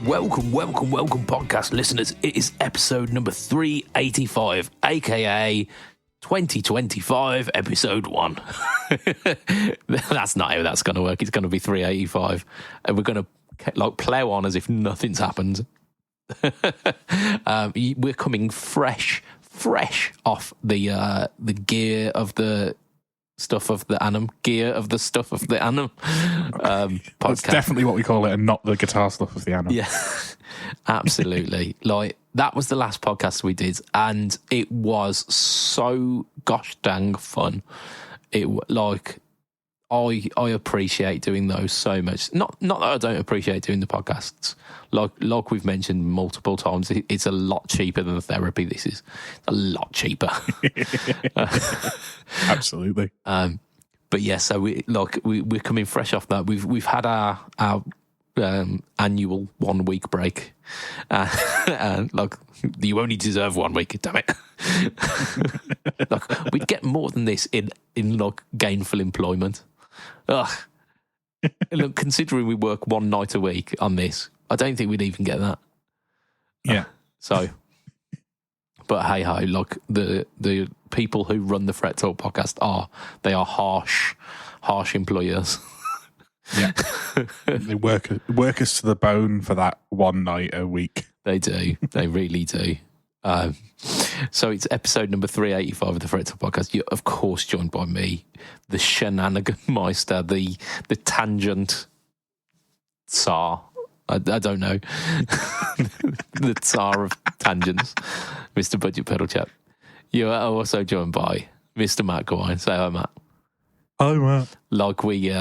Welcome, podcast listeners. It is episode number 385, aka 2025, episode 1. That's not how that's going to work. It's going to be 385, and we're going to plow on as if nothing's happened. We're coming fresh off the gear of the stuff of the annum, podcast. That's definitely what we call it, and not the guitar stuff of the annum. Yeah, absolutely. That was the last podcast we did, and it was so gosh dang fun. I appreciate doing those so much. Not that I don't appreciate doing the podcasts. Like we've mentioned multiple times, it's a lot cheaper than the therapy. This is a lot cheaper. Absolutely. But yeah, so we're coming fresh off that. We've had our annual 1 week break, and you only deserve 1 week. Damn it! We'd get more than this in gainful employment. Ugh. Look, considering we work one night a week on this, I don't think we'd even get that. Yeah. But hey ho, the people who run the Fret Talk podcast are harsh employers. Yeah. They work us to the bone for that one night a week. They do. They really do. So it's episode number 385 of the Fret Talk podcast. You're, of course, joined by me, the shenanigan meister, the tangent tsar. I don't know. The tsar of tangents, Mr. BudgetPedalChap. You are also joined by Mr. Matt Gwine. Say hi, Matt. Hi, Matt. Like we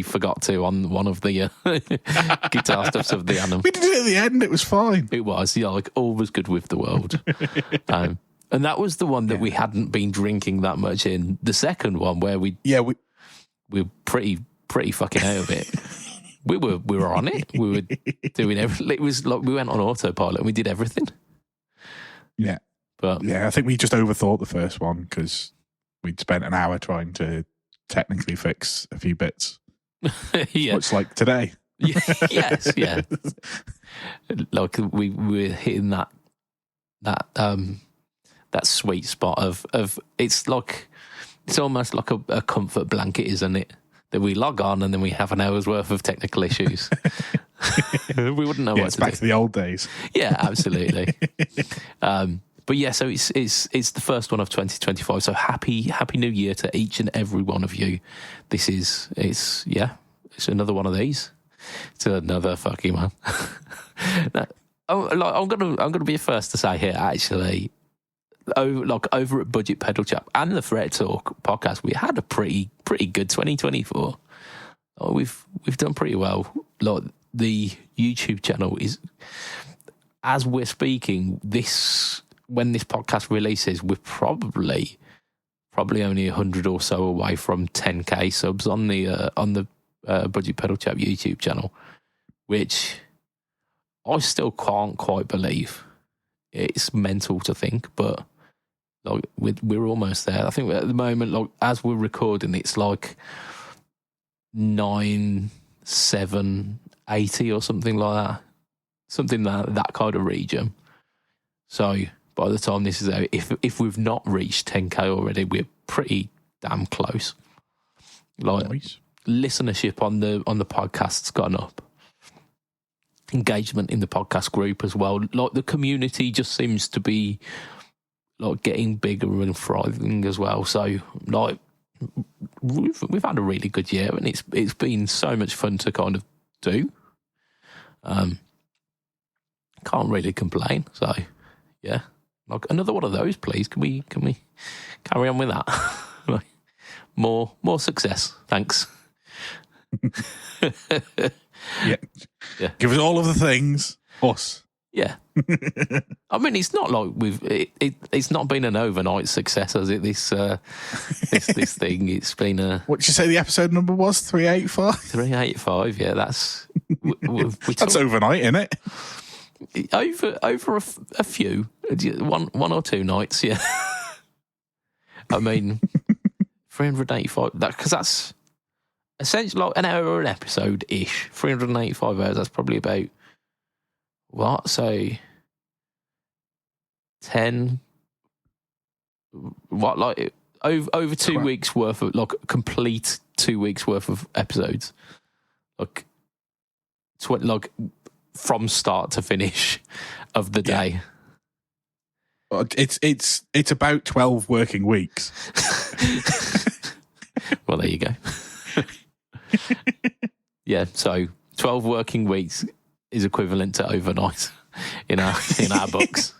forgot to on one of the guitar stuffs of the annum. We did it at the end. It was fine. It was, all was good with the world. And that was the one that we hadn't been drinking that much in. The second one where we were pretty fucking out of it. We were on it. We were doing everything. It was like we went on autopilot and we did everything. Yeah. But yeah, I think we just overthought the first one because we'd spent an hour trying to technically fix a few bits. Yeah. Much like today. Yes, yeah. Like we were hitting that sweet spot of it's almost like a comfort blanket, isn't it? That we log on and then we have an hour's worth of technical issues. We wouldn't know what to do. Back to the old days. Yeah, absolutely. But yeah, so it's the first one of 2025. So happy New Year to each and every one of you. It's another one of these. It's another fucking one. Now, I'm gonna be the first to say here, actually. Over at Budget Pedal Chap and the Fret Talk podcast, we had a pretty good 2024. We've done pretty well. Like the YouTube channel is, as we're speaking, when this podcast releases, we're probably only 100 or so away from 10k subs on the Budget Pedal Chap YouTube channel, which I still can't quite believe. It's mental to think, but we're almost there. I think at the moment, as we're recording, it's 9,780 or something like that, something that kind of region. So by the time this is out, if we've not reached 10k already, we're pretty damn close. Nice. Listenership on the podcast's gone up. Engagement in the podcast group as well. The community just seems to be getting bigger and thriving as well. So we've had a really good year, and it's been so much fun to kind of do. Can't really complain. So yeah, another one of those, please. Can we carry on with that? More success, thanks. Yeah. Give us all of the things. Us. Yeah. I mean, it's not like it's not been an overnight success, has it? This thing. It's been a. What did you say the episode number was? 385? 385, yeah. That's that's overnight, isn't it? Over a few, one or two nights, yeah. I mean, 385. Because that's essentially like an hour an episode ish. 385 hours. That's probably about what? So 10, what, like over 2 weeks worth of, like, complete 2 weeks worth of episodes, like like from start to finish of the day. Well, it's about 12 working weeks. Well, there you go. Yeah, so 12 working weeks is equivalent to overnight in our books.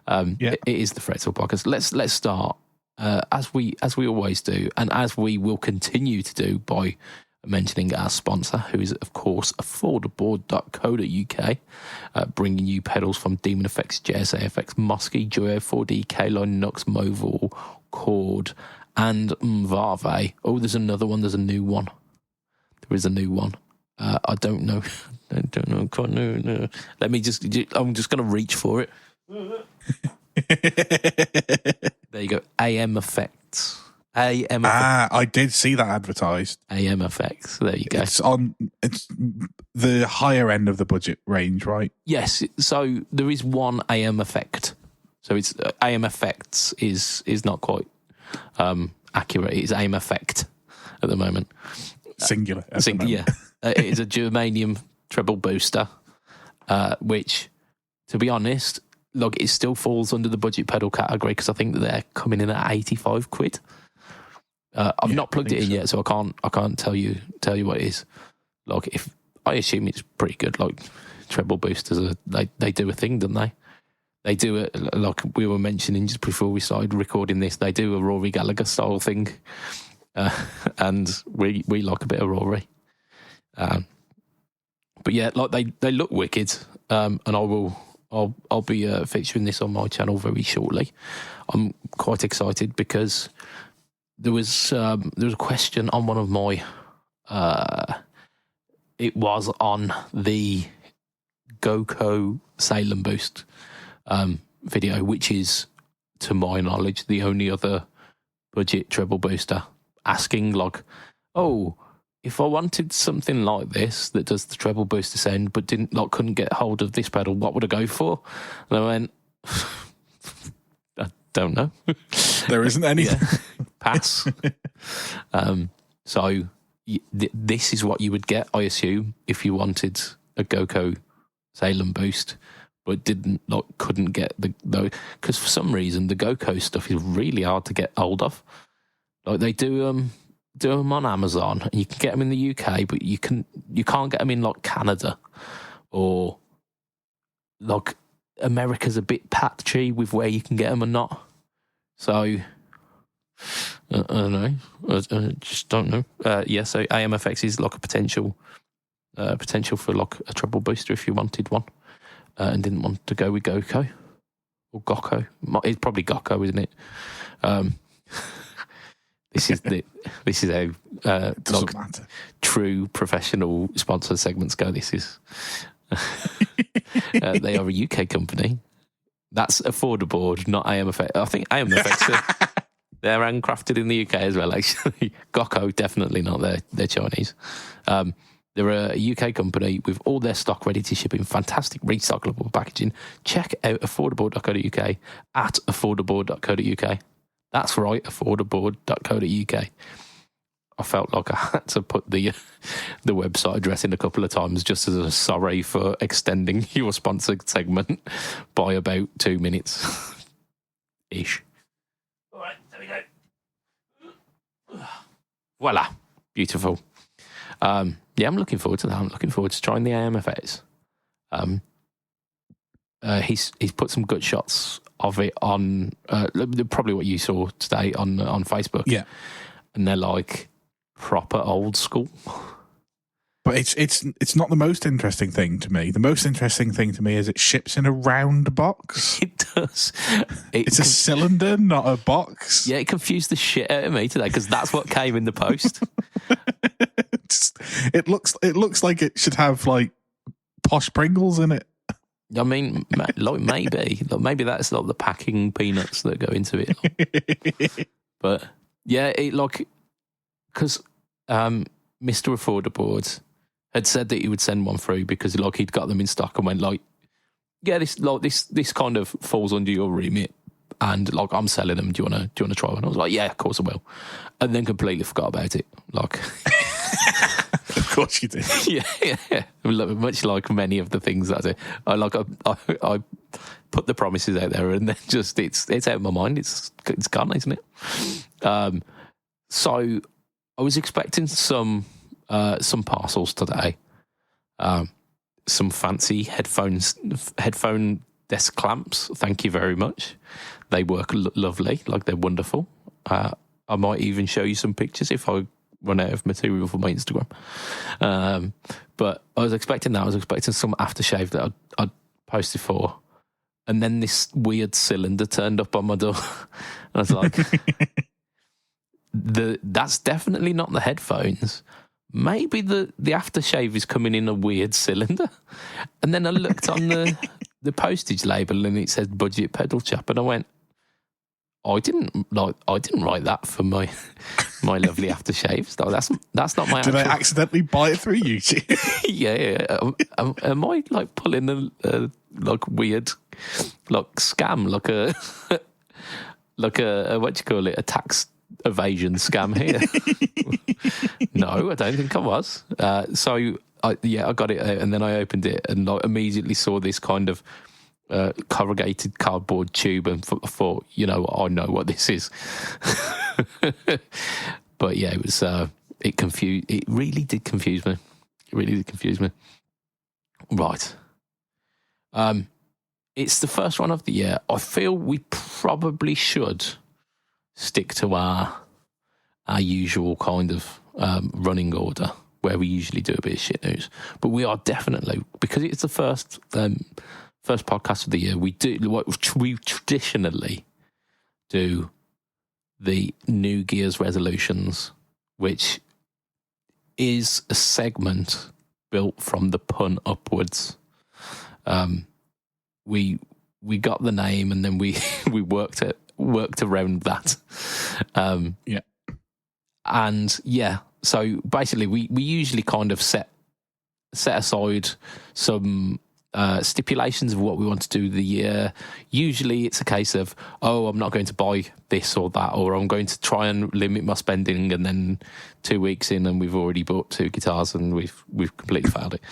It is the Fretzel podcast. Let's start as we always do, and as we will continue to do, by mentioning our sponsor, who is of course affordable.co.uk, bringing you pedals from Demon Effects, JSA Effects, Muskie, Joyo 4D, K-Line, Nux, Movil, Cord, and Mvave. Oh, there's another one. There's a new one. There is a new one. I don't know. I don't know. Can't know. No. I'm just going to reach for it. There you go. AM Effects. I did see that advertised. AM Effects. There you go. It's the higher end of the budget range, right? Yes. So there is one AM Effect. So it's AM Effects is not quite accurate. It's AM Effect at the moment. Singular. Yeah. It is a germanium treble booster, which, to be honest, it still falls under the budget pedal category, because I think that they're coming in at 85 quid. I've not plugged it in yet, so I can't tell you what it is. If I assume it's pretty good. Like, treble boosters they do a thing, don't they? They do it, like we were mentioning just before we started recording this. They do a Rory Gallagher style thing, and we like a bit of Rory. But yeah, they look wicked, and I'll be featuring this on my channel very shortly. I'm quite excited because there was a question on one of my it was on the GoCo Salem Boost video, which is, to my knowledge, the only other budget treble booster, asking if I wanted something like this that does the treble boost ascend but couldn't get hold of this pedal, what would I go for? And I went, I don't know. There isn't anything. Yeah. Pass. So this is what you would get, I assume, if you wanted a GoCo Salem Boost, but couldn't get the because for some reason the GoCo stuff is really hard to get hold of. Like, they do them on Amazon, and you can get them in the UK, but you can't get them in Canada, or America's a bit patchy with where you can get them or not. So I don't know. I just don't know. So AMFX is a potential for a treble booster if you wanted one, and didn't want to go with GoCo or GoCo. It's probably GoCo, isn't it? This is how true professional sponsored segments go. This is they are a UK company. That's Affordable, not AMFX. I think AMFX they're handcrafted in the UK as well. Actually, GoCo definitely not. They're Chinese. They're a UK company with all their stock ready to ship in fantastic recyclable packaging. Check out affordable.co.uk at affordable.co.uk. That's right, affordable.co.uk. I felt like I had to put the website address in a couple of times just as a sorry for extending your sponsored segment by about 2 minutes ish. All right, there we go. Voila, beautiful. I'm looking forward to that. I'm looking forward to trying the AMFS. He's put some good shots of it on probably what you saw today on Facebook. Yeah, and they're proper old school. But it's not the most interesting thing to me. The most interesting thing to me is it ships in a round box. It does. It's a cylinder, not a box. Yeah, it confused the shit out of me today because that's what came in the post. It looks like it should have posh Pringles in it. I mean, maybe that's the packing peanuts that go into it. But yeah, it because Mr. Affordable had said that he would send one through because like he'd got them in stock and went like, yeah, this kind of falls under your remit, and like I'm selling them. Do you want to try one? I was like, yeah, of course I will, and then completely forgot about it. Like, of course you did. yeah. Much like many of the things that I do, I put the promises out there, and then just it's out of my mind. It's gone, isn't it? So I was expecting some parcels today. Some fancy headphone desk clamps. Thank you very much. They work lovely, like they're wonderful. I might even show you some pictures if I run out of material for my Instagram. But I was expecting that. I was expecting some aftershave that I'd posted for. And then this weird cylinder turned up on my door. And I was like, that's definitely not the headphones. Maybe the aftershave is coming in a weird cylinder. And then I looked on the postage label and it said BudgetPedalChap, and I went, I didn't write that for my lovely aftershaves. No, that's not my. Did I accidentally buy it through YouTube? Yeah. Am I like pulling a like weird like scam, like a what do you call it, a tax evasion scam here? No, I don't think I was. So I got it out, and then I opened it and like immediately saw this kind of corrugated cardboard tube, and thought, I know what this is. But yeah, it was it really did confuse me. Right. It's the first one of the year. I feel we probably should stick to our usual kind of running order, where we usually do a bit of shit news. But we are definitely, because it's the first podcast of the year, we traditionally do the New Gear's resolutions, which is a segment built from the pun upwards. We got the name, and then we worked around that. Yeah. And yeah, so basically we usually kind of set aside some stipulations of what we want to do the year. Usually it's a case of, I'm not going to buy this or that, or I'm going to try and limit my spending, and then 2 weeks in and we've already bought 2 guitars and we've completely failed it.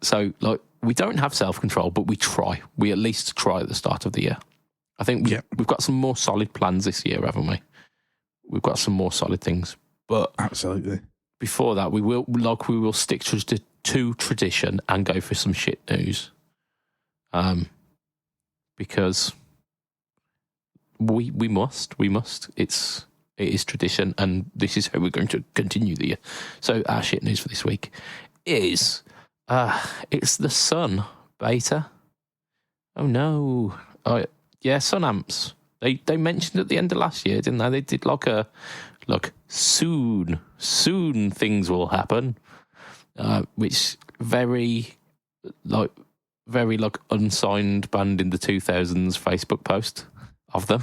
So like, we don't have self-control, but we try. We at least try at the start of the year. I think we've got some more solid plans this year, haven't we? We've got some more solid things. But absolutely, before that, we will stick to tradition and go for some shit news. Because we must. It is tradition, and this is how we're going to continue the year. So our shit news for this week is it's the Sun beta. Oh no. Sun amps. They mentioned at the end of last year, didn't they? They did soon things will happen, which very unsigned band in the 2000s Facebook post of them.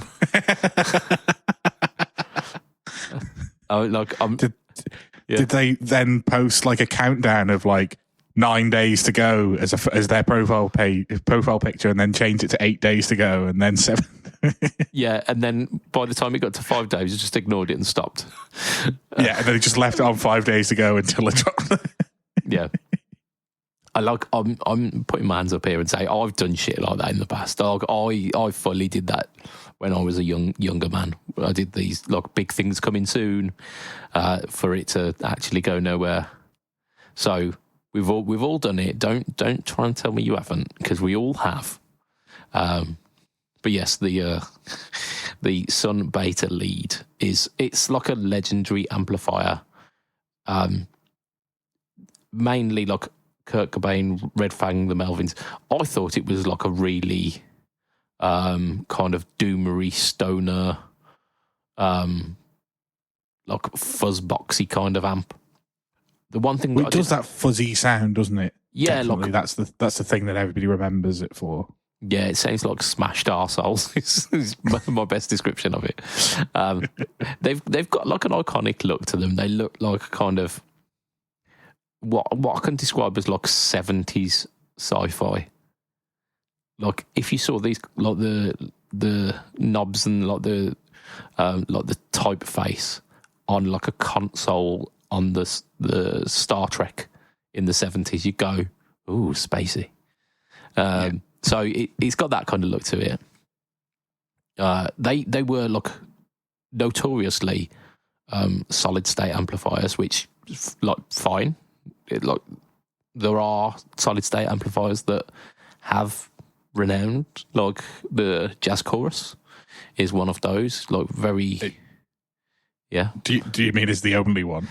Did they then post like a countdown of like 9 days to go as their profile picture, and then change it to 8 days to go, and then 7? Yeah, and then by the time it got to 5 days, it just ignored it and stopped. Yeah, and then it just left it on 5 days to go until it dropped. Yeah. I'm putting my hands up here and say I've done shit like that in the past. I fully did that when I was a younger man. I did these like big things coming soon, for it to actually go nowhere. So we've all done it. Don't try and tell me you haven't, because we all have. But yes, the Sun Beta lead it's like a legendary amplifier. Mainly like Kurt Cobain, Red Fang, the Melvins. I thought it was like a really kind of doomery stoner, like fuzzboxy kind of amp. The one thing it does that fuzzy sound, doesn't it? Yeah, definitely. That's the thing that everybody remembers it for. Yeah, it sounds like smashed arseholes. Is my best description of it. They've got like an iconic look to them. They look like a kind of what I can describe as like 70s sci-fi. Like if you saw these, like the knobs and like the typeface on like a console on the Star Trek in the 70s, you go, ooh, spacey. So it's got that kind of look to it. They were like notoriously solid state amplifiers, which like fine. There are solid state amplifiers that have renowned, like the Jazz Chorus is one of those. Like very. Yeah. Do you mean it's the only one?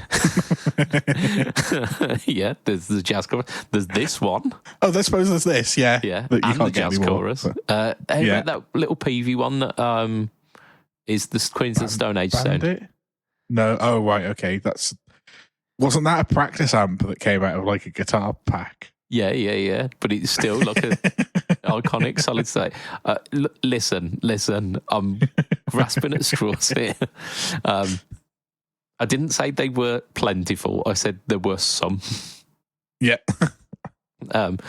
Yeah, there's the Jazz Chorus. There's this one. Oh, I suppose there's this, yeah. Yeah, That you and can't the get Jazz anymore, Chorus. but- That little PV one that is the Queens of the Stone Age sound. Bandit? No, oh, right, okay. Wasn't that a practice amp that came out of like a guitar pack? Yeah. But it's still like a iconic solid state. Listen. I'm grasping at straws here. I didn't say they were plentiful. I said there were some. Yeah. But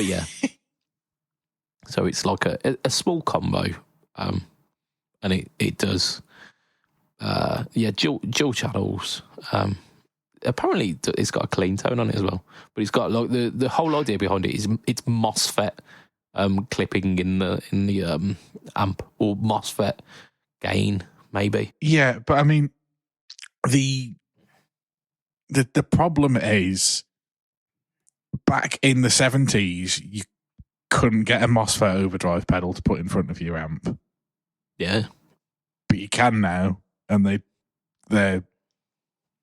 yeah. So it's like a small combo, and it does. Dual channels. Apparently, it's got a clean tone on it as well. But it's got like the whole idea behind it is it's MOSFET clipping in the amp, or MOSFET gain maybe. Yeah, but I mean, the problem is back in the 70s, you couldn't get a MOSFET overdrive pedal to put in front of your amp. Yeah, but you can now, and they're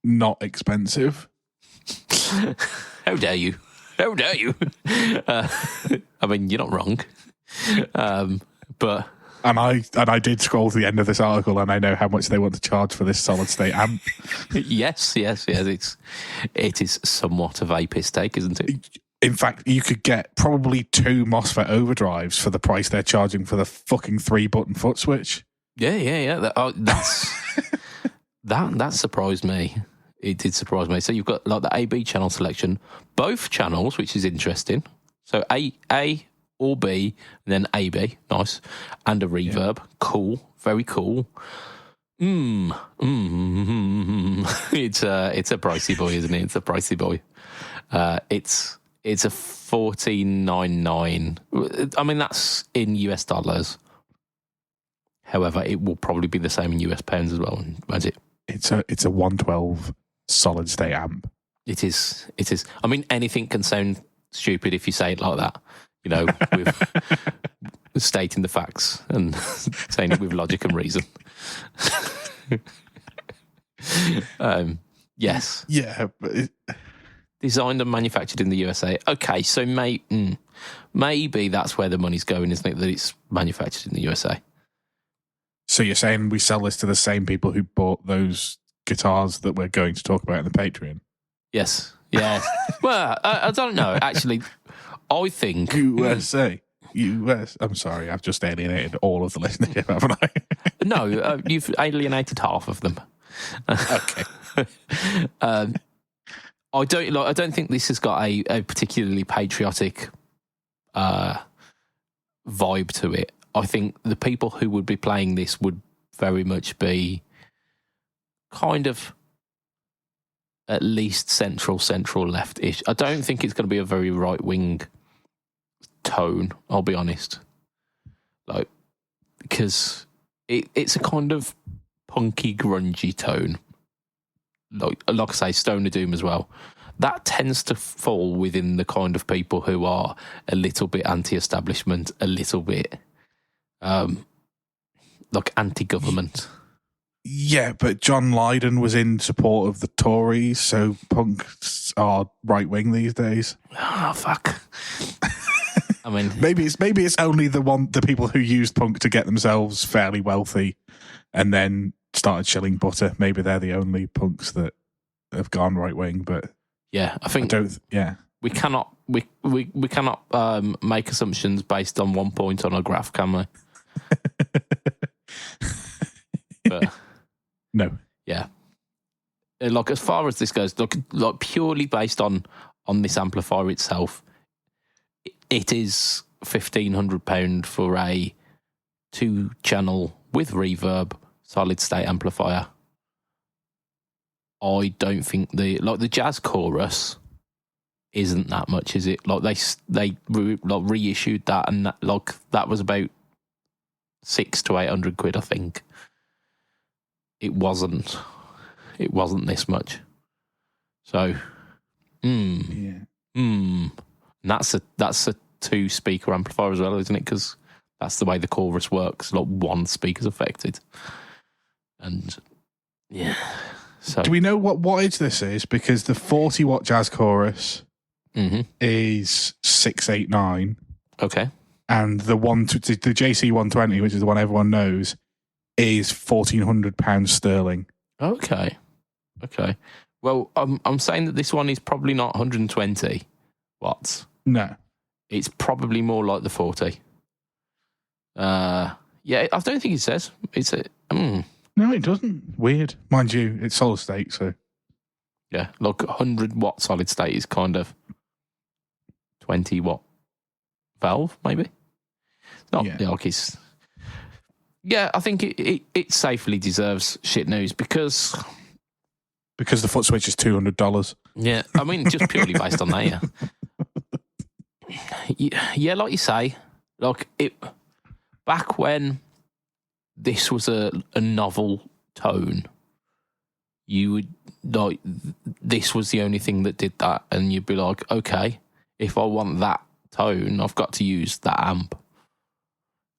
not expensive. How dare you? How dare you? I mean, you're not wrong. But and I did scroll to the end of this article, and I know how much they want to charge for this solid state amp. yes. It is somewhat of a piss take, isn't it? In fact, you could get probably 2 MOSFET overdrives for the price they're charging for the fucking 3-button foot switch. Yeah. That surprised me. It did surprise me. So you've got like the AB channel selection, both channels, which is interesting. So A or B, and then AB, nice, and a reverb, cool, very cool. It's a pricey boy, isn't it? It's a pricey boy. It's a $14.99. I mean, that's in US dollars. However, it will probably be the same in US pounds as well. Where's it? It's a 112 solid state amp. It is. I mean, anything can sound stupid if you say it like that. You know, with stating the facts and saying it with logic and reason. Yes. Yeah. But designed and manufactured in the USA. Okay, so maybe that's where the money's going, isn't it? That it's manufactured in the USA. So you're saying we sell this to the same people who bought those guitars that we're going to talk about in the Patreon? Yes. Well, I don't know. Actually, I think USA. I'm sorry, I've just alienated all of the listenership, haven't I? No, you've alienated half of them. Okay. I don't think this has got a particularly patriotic vibe to it. I think the people who would be playing this would very much be kind of at least central left-ish. I don't think it's going to be a very right-wing tone, I'll be honest. Like, because it's a kind of punky, grungy tone. Like I say, Stoner Doom as well. That tends to fall within the kind of people who are a little bit anti-establishment, a little bit like anti-government. Yeah, but John Lydon was in support of the Tories, so punks are right-wing these days. Oh, fuck. I mean, maybe it's only the people who used punk to get themselves fairly wealthy and then started shilling butter. Maybe they're the only punks that have gone right-wing, but yeah, I think we cannot make assumptions based on one point on a graph, can we? But no. Yeah. Like, as far as this goes, like purely based on on this amplifier itself, it is £1,500 for a 2-channel with reverb solid state amplifier. I don't think the Jazz Chorus isn't that much, is it? Like they reissued that, and that was about £600 to £800, I think. It wasn't this much. So, that's a 2-speaker amplifier as well, isn't it? Because that's the way the chorus works. Like one speaker's affected, and yeah. So, do we know what wattage this is? Because the 40-watt Jazz Chorus is 689. Okay. And the JC 120, which is the one everyone knows, is £1,400 sterling. Okay. Well, I'm saying that this one is probably not 120 watts. No. It's probably more like the 40. Yeah, I don't think it says. It's a... No, it doesn't. Weird. Mind you, it's solid state, so... Yeah, like 100 watt solid state is kind of 20 watt valve, maybe. It's not like it's... Yeah, I think it safely deserves shit news because the foot switch is $200. Yeah, I mean, just purely based on that, yeah, like you say, like back when this was a novel tone, you would like this was the only thing that did that, and you'd be like, okay, if I want that tone, I've got to use that amp.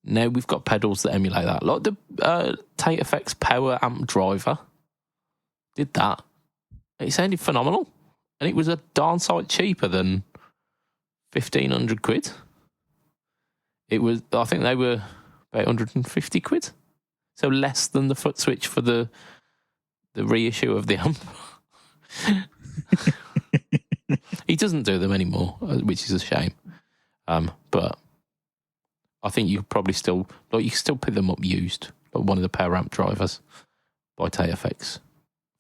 Now we've got pedals that emulate that. Like the Tate Effects Power Amp Driver did that. It sounded phenomenal. And it was a darn sight cheaper than £1,500. It was, I think they were about £150. So less than the foot switch for the reissue of the amp. He doesn't do them anymore, which is a shame. But I think you could probably still, like, you can still pick them up used, like one of the power amp drivers by Tate Effects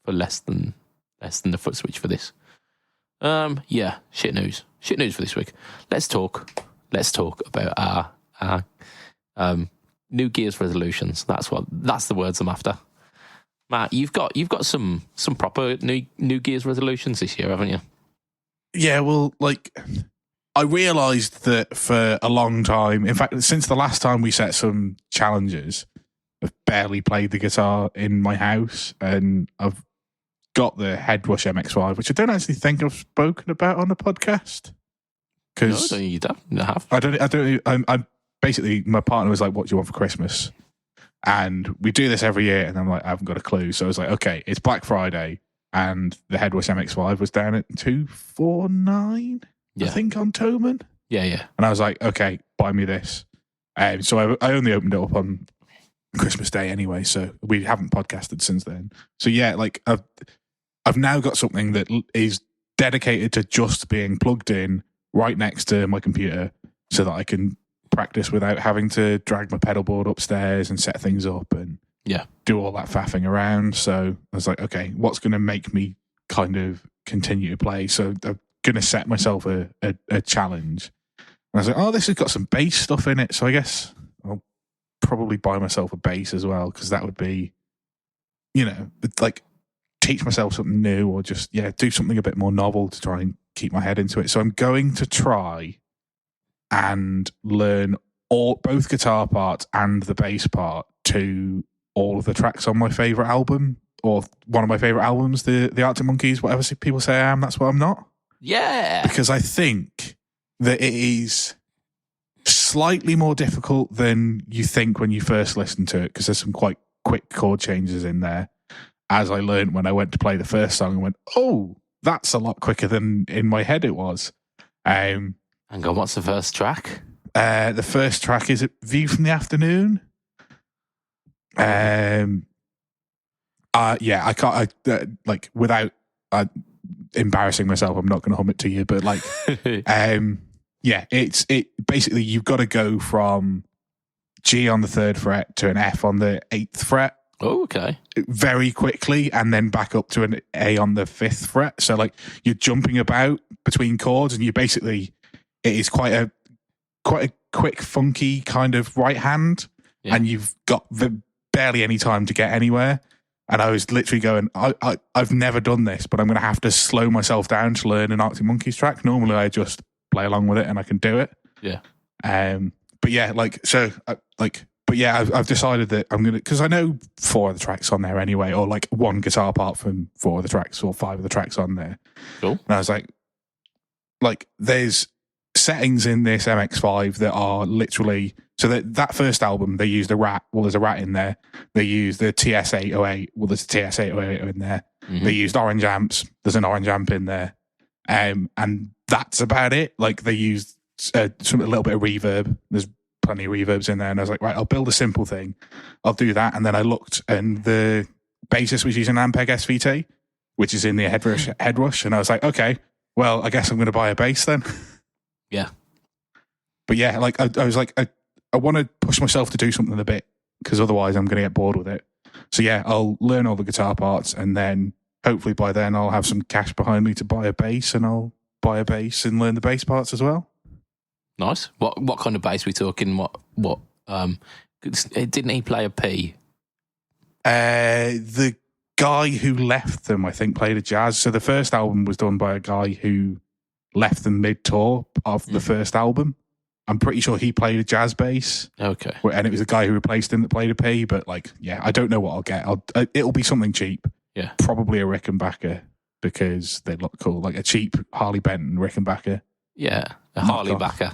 for less than the foot switch for this. Yeah, shit news for this week. Let's talk about our new Gears resolutions. That's the words I'm after. Matt, you've got some proper new Gears resolutions this year, haven't you? Yeah, well, like, I realised that for a long time, in fact, since the last time we set some challenges, I've barely played the guitar in my house, and I've got the Headrush MX5, which I don't actually think I've spoken about on the podcast. No, you don't have. I'm basically, my partner was like, "What do you want for Christmas?" And we do this every year, and I'm like, I haven't got a clue. So I was like, okay, it's Black Friday, and the Headrush MX5 was down at $249. I think on Toman. Yeah. And I was like, okay, buy me this. So I only opened it up on Christmas Day anyway, so we haven't podcasted since then. So yeah, like I've now got something that is dedicated to just being plugged in right next to my computer so that I can practice without having to drag my pedal board upstairs and set things up and do all that faffing around. So I was like, okay, what's going to make me kind of continue to play? So I'm going to set myself a challenge. And I was like, oh, this has got some bass stuff in it, so I guess I'll probably buy myself a bass as well, because that would be, like, teach myself something new, or just do something a bit more novel to try and keep my head into it. So I'm going to try and learn both guitar parts and the bass part to all of the tracks on my favourite album, or one of my favourite albums, the Arctic Monkeys, whatever people say I am, that's what I'm not. Yeah. Because I think that it is slightly more difficult than you think when you first listen to it, because there's some quite quick chord changes in there. As I learned when I went to play the first song, and went, oh, that's a lot quicker than in my head it was. Hang on, what's the first track? The first track is View from the Afternoon. I can't, without embarrassing myself, I'm not going to hum it to you, but like, it's basically, you've got to go from G on the 3rd fret to an F on the 8th fret. Oh, okay. very quickly, and then back up to an A on the 5th fret. So like you're jumping about between chords, and you basically, it is quite a quick, funky kind of right hand, and you've got barely any time to get anywhere. And I was literally going, I've never done this, but I'm going to have to slow myself down to learn an Arctic Monkeys track. Normally, I just play along with it and I can do it. Yeah. But yeah, but yeah, I've decided that I'm going to, because I know 4 of the tracks on there anyway, or like one guitar part from 4 of the tracks or 5 of the tracks on there. Cool. And I was like, there's settings in this MX5 that are literally, so that first album, they used a rat. Well, there's a rat in there. They used the TS-808. Well, there's a TS-808 in there. Mm-hmm. They used orange amps. There's an orange amp in there. And that's about it. Like they used a little bit of reverb. There's plenty of reverbs in there. And I was like, right, I'll build a simple thing. I'll do that. And then I looked, and the bassist was using an Ampeg SVT, which is in the Headrush. And I was like, okay, well, I guess I'm going to buy a bass then. Yeah. But yeah, like I was like, I want to push myself to do something a bit, because otherwise I'm going to get bored with it. So yeah, I'll learn all the guitar parts, and then hopefully by then I'll have some cash behind me to buy a bass, and I'll buy a bass and learn the bass parts as well. Nice. What kind of bass are we talking? What didn't he play a P? The guy who left them, I think, played a jazz. So the first album was done by a guy who left them mid-tour of the first album. I'm pretty sure he played a jazz bass. Okay. And it was a guy who replaced him that played a P, but like, yeah, I don't know what I'll get. It'll be something cheap. Yeah. Probably a Rickenbacker, because they look cool. Like a cheap Harley Benton Rickenbacker. Yeah. A Harley Backer.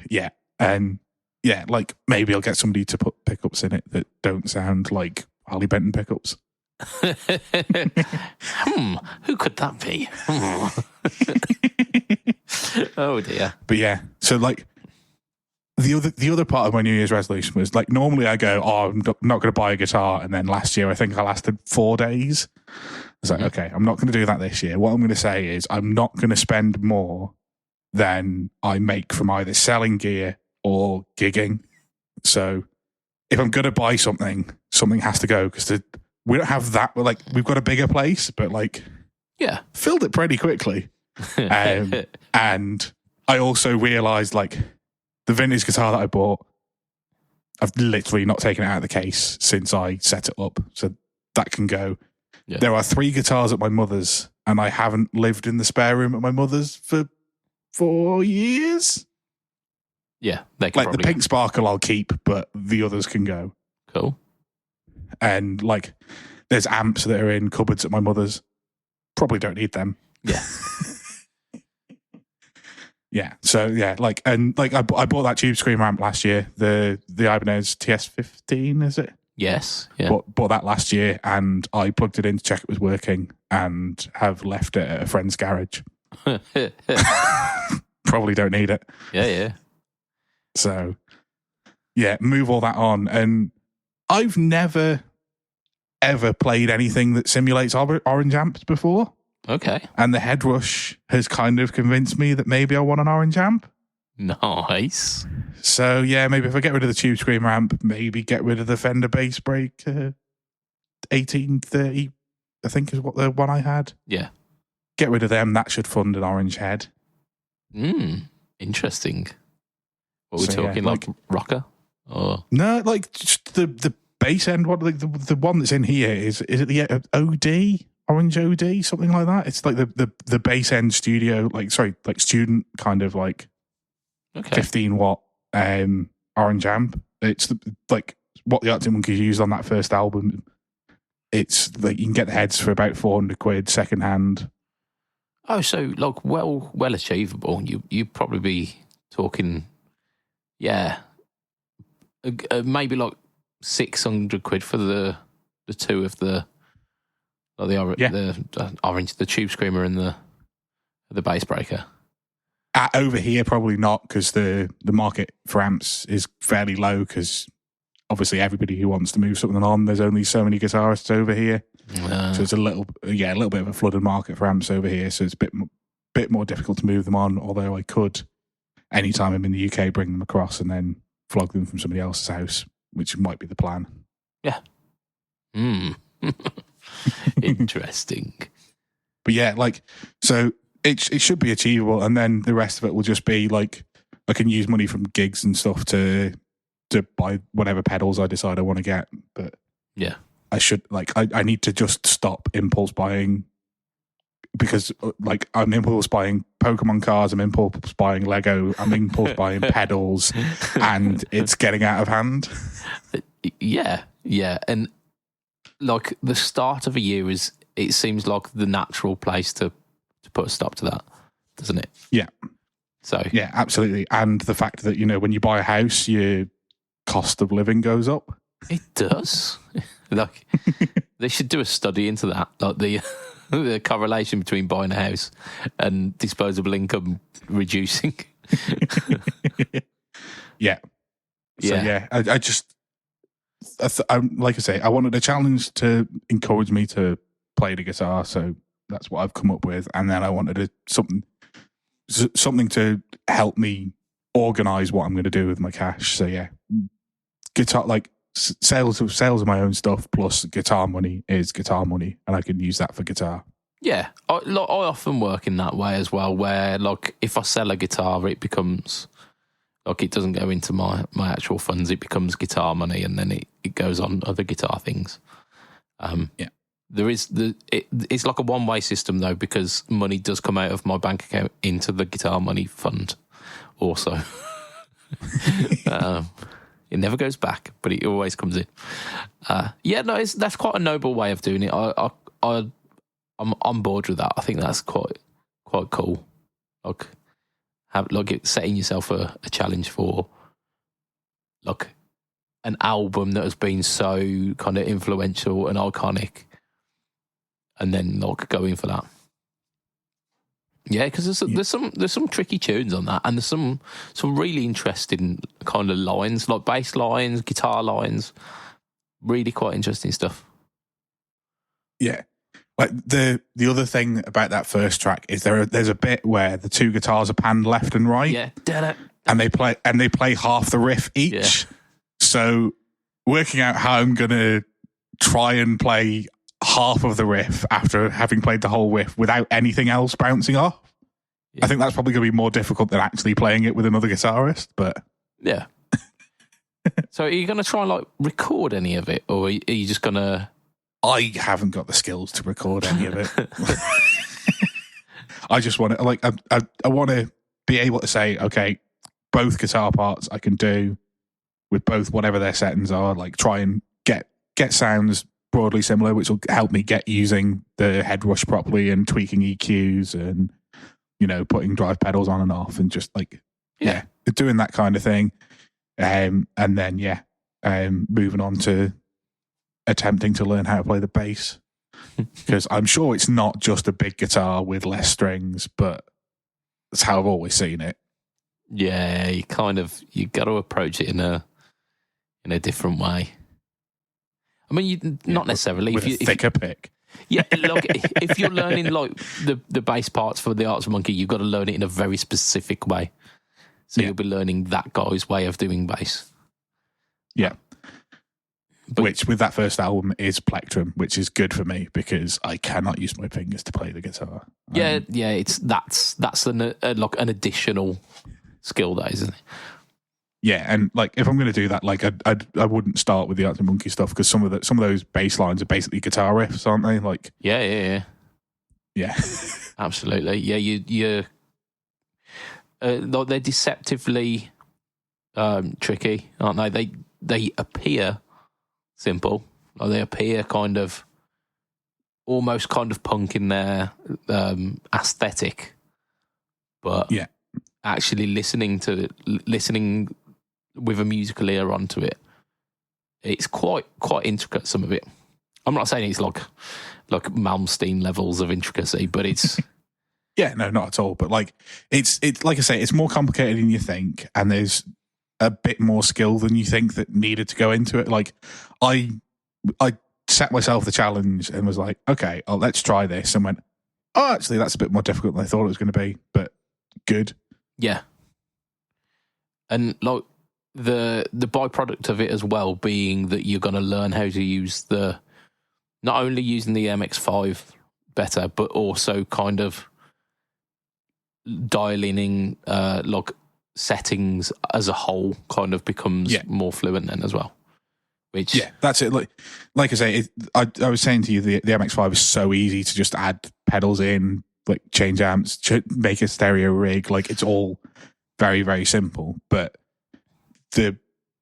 Yeah. And yeah, like maybe I'll get somebody to put pickups in it that don't sound like Harley Benton pickups. Who could that be? Oh dear. But yeah, so like the other part of my New Year's resolution was like, normally I go, I'm not going to buy a guitar, and then last year I think I lasted 4 days. I was like, okay, I'm not going to do that this year. What I'm going to say is I'm not going to spend more than I make from either selling gear or gigging. So if I'm going to buy something has to go, because we don't have that. Like, we've got a bigger place, but like, yeah, filled it pretty quickly. And I also realized, like, the vintage guitar that I bought, I've literally not taken it out of the case since I set it up. So that can go. Yeah. There are 3 guitars at my mother's, and I haven't lived in the spare room at my mother's for 4 years. Yeah, they can, like, the Pink Sparkle I'll keep, but the others can go. Cool. And like, there's amps that are in cupboards at my mother's. Probably don't need them. Yeah. Yeah. So yeah, like, and like I bought that Tube Screamer amp last year, the Ibanez TS15, is it? Yes. Yeah. Bought that last year, and I plugged it in to check it was working, and have left it at a friend's garage. Probably don't need it. Yeah, yeah. So yeah, move all that on. And I've never ever played anything that simulates orange amps before. Okay. And the Headrush has kind of convinced me that maybe I want an orange amp. Nice. So yeah, maybe if I get rid of the Tube Screamer amp, maybe get rid of the Fender Bass Break 1830, I think is what the one I had. Yeah. Get rid of them. That should fund an orange head. Interesting. What are we talking, like rocker? Or no, like just the bass end one. Like the one that's in here is it the OD? Orange OD, something like that. It's like the bass end studio, like student kind of like 15 watt orange amp. It's like what the Arctic Monkeys used on that first album. It's like you can get the heads for about £400 second hand. Oh, so like well achievable. You probably be talking, yeah, maybe like £600 for the 2 of the. Like the orange, the Tube Screamer and the Bass Breaker. Over here, probably not, because the market for amps is fairly low, because obviously everybody who wants to move something on, there's only so many guitarists over here. So it's a little bit of a flooded market for amps over here. So it's a bit more difficult to move them on, although I could, anytime I'm in the UK, bring them across and then flog them from somebody else's house, which might be the plan. Yeah. Interesting. But yeah, like, so it should be achievable, and then the rest of it will just be like I can use money from gigs and stuff to buy whatever pedals I decide I want to get. But yeah, I should I need to just stop impulse buying, because like I'm impulse buying Pokemon cards, I'm impulse buying Lego, I'm impulse buying pedals, and it's getting out of hand. Yeah, and like the start of a year it seems like the natural place to put a stop to that, doesn't it? Yeah. So yeah, absolutely. And the fact that, when you buy a house, your cost of living goes up. It does. Like they should do a study into that, like the correlation between buying a house and disposable income reducing. Yeah. So yeah, I just, like I say, I wanted a challenge to encourage me to play the guitar, so that's what I've come up with. And then I wanted something to help me organize what I'm going to do with my cash. So yeah, guitar, like sales of my own stuff plus guitar money is guitar money, and I can use that for guitar. Yeah, I often work in that way as well, where like if I sell a guitar, it becomes like it doesn't go into my actual funds, it becomes guitar money, and then it goes on other guitar things. Yeah. There is it's like a one-way system though, because money does come out of my bank account into the guitar money fund also. It never goes back, but it always comes in. That's quite a noble way of doing it. I'm on board with that. I think that's quite cool. Like setting yourself a challenge for like an album that has been so kind of influential and iconic, and then like going for that. Yeah, because there's some tricky tunes on that, and there's some really interesting kind of lines, like bass lines, guitar lines, really quite interesting stuff. Yeah, like the other thing about that first track is there's a bit where the two guitars are panned left and right. Yeah, and they play half the riff each. Yeah. So working out how I'm gonna try and play half of the riff after having played the whole riff without anything else bouncing off. Yeah. I think that's probably going to be more difficult than actually playing it with another guitarist, but yeah. So are you going to try and like record any of it, or are you just going to... I haven't got the skills to record any of it. I just want to, I want to be able to say, okay, both guitar parts I can do with both whatever their settings are, like try and get sounds broadly similar, which will help me get using the head rush properly and tweaking EQs and, putting drive pedals on and off and just doing that kind of thing. And then, moving on to attempting to learn how to play the bass, because I'm sure it's not just a big guitar with less strings, but that's how I've always seen it. Yeah, you got to approach it in a different way. I mean, not necessarily with a thicker pick. Yeah, look, if you're learning like the bass parts for the Arctic Monkey, you've got to learn it in a very specific way. So you'll be learning that guy's way of doing bass. Yeah. Which, with that first album, is plectrum, which is good for me because I cannot use my fingers to play the guitar. That's an additional skill, that isn't it? Yeah, and like if I'm going to do that, like I wouldn't start with the Arctic Monkey stuff, because some of those bass lines are basically guitar riffs, aren't they? Like yeah, absolutely. Yeah, you they're deceptively tricky, aren't they? They appear simple, or they appear kind of almost kind of punk in their aesthetic, but actually listening with a musical ear onto it, it's quite intricate, some of it. I'm not saying it's like Malmsteen levels of intricacy, but it's yeah, no, not at all. But like it's like I say, it's more complicated than you think, and there's a bit more skill than you think that needed to go into it. Like I set myself the challenge and was like, okay, let's try this, and went, oh, actually that's a bit more difficult than I thought it was going to be, but good. Yeah. And like the byproduct of it as well being that you're going to learn how to use the not only using the MX5 better, but also kind of dialing in like settings as a whole kind of becomes more fluent then as well. Which that's it. Like I say, I was saying to you, the MX5 is so easy to just add pedals in, like change amps, make a stereo rig. Like it's all very, very simple. But the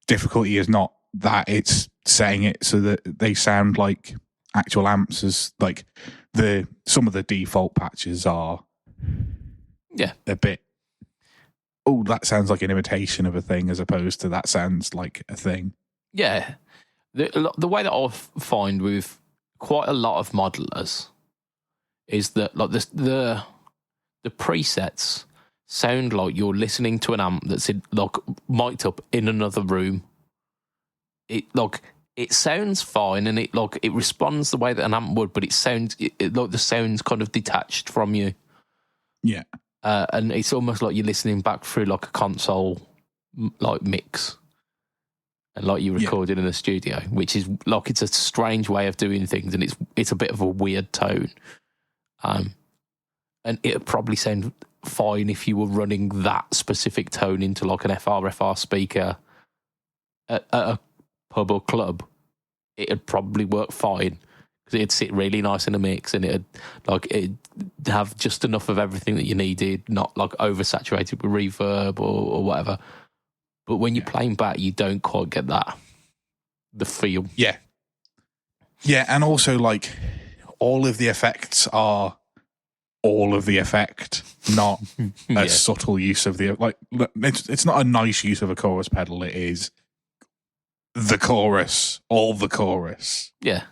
difficulty is not that, it's setting it so that they sound like actual amps. As like some of the default patches are a bit, oh, that sounds like an imitation of a thing, as opposed to that sounds like a thing. Yeah. The way that I find with quite a lot of modelers is that like the presets sound like you're listening to an amp that's like mic'd up in another room. It sounds fine, and it responds the way that an amp would, but it sounds like the sound's kind of detached from you. Yeah. And it's almost like you're listening back through like a console like mix. And like you recorded in a studio, which is like, it's a strange way of doing things, and it's a bit of a weird tone. And it'd probably sound fine if you were running that specific tone into like an FR speaker at a pub or club. It'd probably work fine because it'd sit really nice in a mix, and it'd have just enough of everything that you needed, not like oversaturated with reverb or whatever. But when you're playing back, you don't quite get the feel. Yeah. Yeah, and also, like, all of the effects are all of the effect, not a subtle use of the... Like, it's not a nice use of a chorus pedal, it is the chorus, all the chorus. Yeah,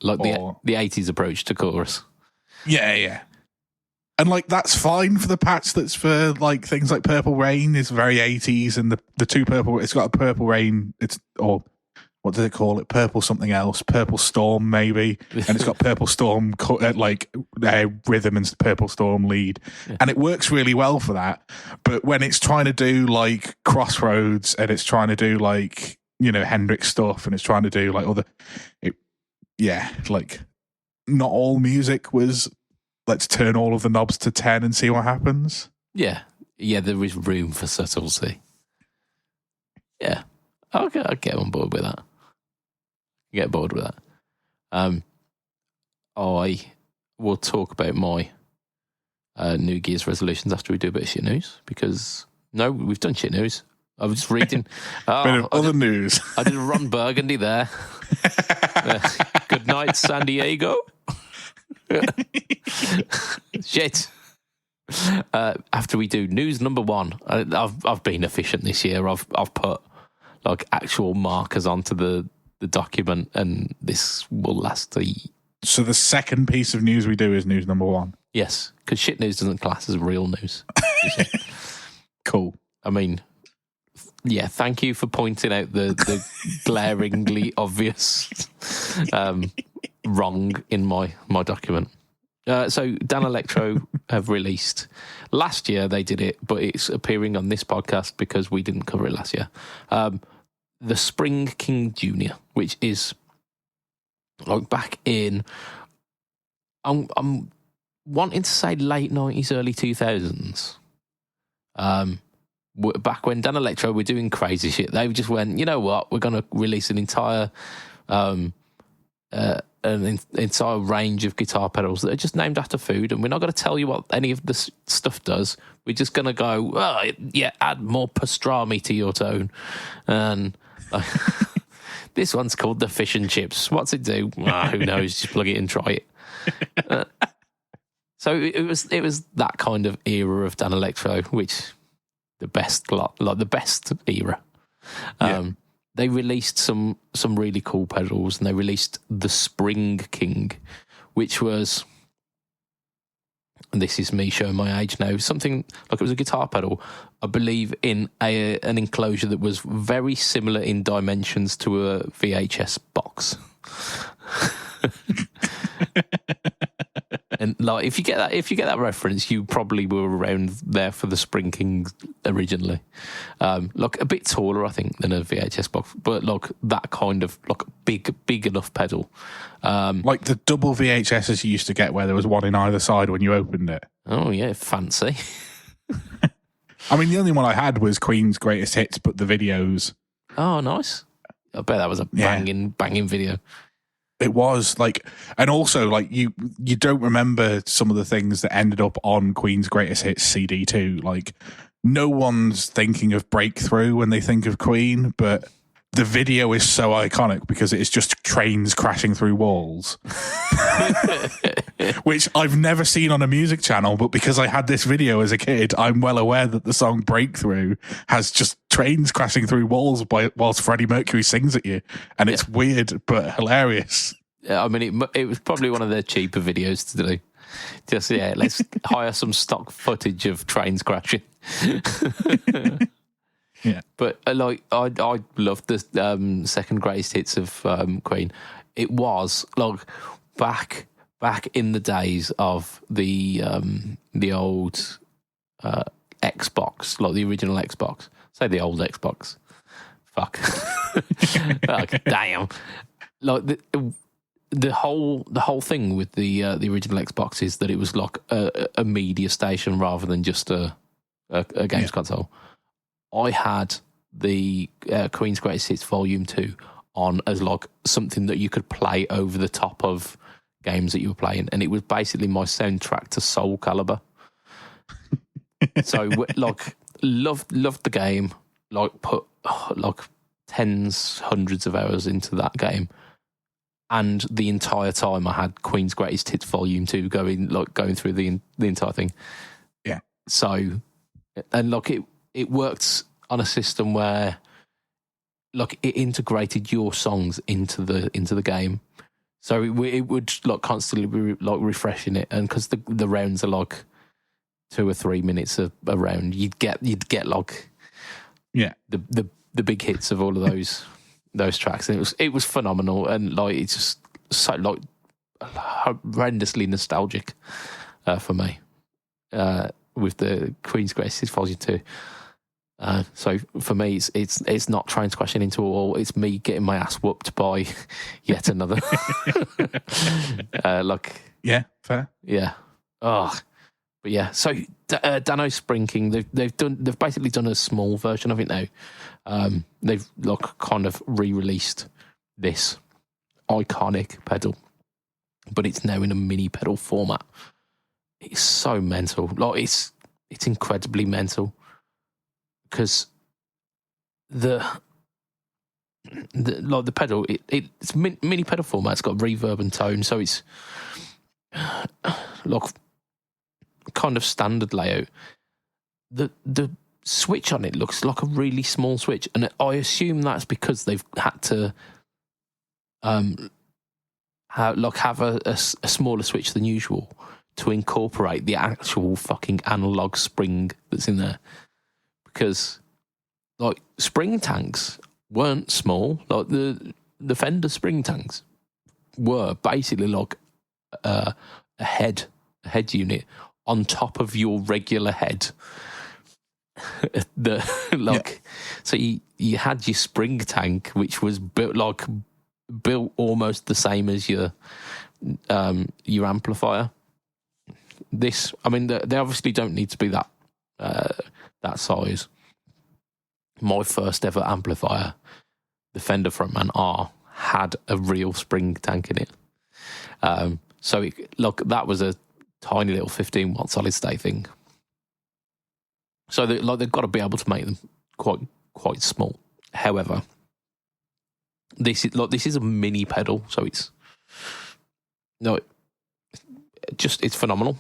like the 80s approach to chorus. Yeah, yeah. And, like, that's fine for the patch that's for, like, things like Purple Rain is very 80s, and the two Purple... It's got a Purple Rain, or what do they call it? Purple something else. Purple Storm, maybe. And it's got Purple Storm, rhythm and Purple Storm lead. Yeah. And it works really well for that. But when it's trying to do, like, Crossroads, and it's trying to do, like, you know, Hendrix stuff, and it's trying to do, like, other... like, not all music was... Let's turn all of the knobs to 10 and see what happens. Yeah. Yeah, there is room for subtlety. Yeah. I'll get on board with that. Get bored with that. I will talk about my New Gear's resolutions after we do a bit of shit news, because, no, we've done shit news. I was just reading. Other news. I did a Ron Burgundy there. Good night, San Diego. Shit. After we do news number one, I've been efficient this year. I've put like actual markers onto the document, and this will last So the second piece of news we do is news number one. Yes, because shit news doesn't class as real news. Cool. I mean, yeah, thank you for pointing out the glaringly obvious wrong in my document. So Dan Electro have released, last year they did it, but it's appearing on this podcast because we didn't cover it last year. The Spring King Jr., which is like back in, I'm wanting to say late 90s, early 2000s. Back when Dan Electro were doing crazy shit, they just went, you know what, we're going to release an entire entire range of guitar pedals that are just named after food, and we're not going to tell you what any of this stuff does. We're just going to go, add more pastrami to your tone. And this one's called the Fish and Chips. What's it do? Who knows? Just plug it in, try it. So it was that kind of era of Dan Electro, which the best era. They released some really cool pedals, and they released the Spring King, which was, and this is me showing my age now, something like it was a guitar pedal, I believe, in an enclosure that was very similar in dimensions to a VHS box. And like, if you get that reference, you probably were around there for the Spring King originally. Like a bit taller, I think, than a VHS box, but like that kind of like big enough pedal. Like the double VHSs you used to get, where there was one in either side when you opened it. Oh yeah, fancy. I mean, the only one I had was Queen's Greatest Hits, but the videos. Oh, nice. I bet that was a banging video. It was like, and also like you don't remember some of the things that ended up on Queen's Greatest Hits CD too. Like, no one's thinking of Breakthrough when they think of Queen, but the video is so iconic because it's just trains crashing through walls, which I've never seen on a music channel. But because I had this video as a kid, I'm well aware that the song Breakthrough has just trains crashing through walls whilst Freddie Mercury sings at you. And it's weird, but hilarious. Yeah, I mean, it was probably one of their cheaper videos to do. Just, let's hire some stock footage of trains crashing. Yeah, but like I loved the second greatest hits of Queen. It was like back in the days of the old Xbox, like the original Xbox. Say the old Xbox. Fuck. Like, damn. Like the whole thing with the original Xbox is that it was like a media station rather than just a games console. I had the Queen's Greatest Hits Volume 2 on as like something that you could play over the top of games that you were playing, and it was basically my soundtrack to Soul Calibur. So like loved the game, like put like tens, hundreds of hours into that game, and the entire time I had Queen's Greatest Hits Volume 2 going through the entire thing. Yeah. So, and like it worked on a system where like it integrated your songs into the game, so it would like constantly be like refreshing it, and because the rounds are like 2 or 3 minutes a round, you'd get like the big hits of all of those tracks, and it was phenomenal, and like it's just so like horrendously nostalgic for me with the Queen's Greatest Hits Volume 2. So for me, it's not trying to crash into a wall. It's me getting my ass whooped by yet another. Yeah, fair. Yeah. Oh, but yeah. So Dano Spring King, they've basically done a small version of it now. They've like kind of re-released this iconic pedal, but it's now in a mini pedal format. It's so mental. Like it's incredibly mental. Because the pedal, it's mini pedal format. It's got reverb and tone, so it's like kind of standard layout. The switch on it looks like a really small switch, and I assume that's because they've had to have a smaller switch than usual to incorporate the actual fucking analog spring that's in there. Because, like, spring tanks weren't small. Like, the Fender spring tanks were basically like a head unit on top of your regular head. So you had your spring tank, which was built almost the same as your amplifier. This, I mean, they obviously don't need to be that size. My first ever amplifier, the Fender Frontman R, had a real spring tank in it. So that was a tiny little 15-watt solid state thing. So they've got to be able to make them quite small. However, this is a mini pedal, so it's phenomenal.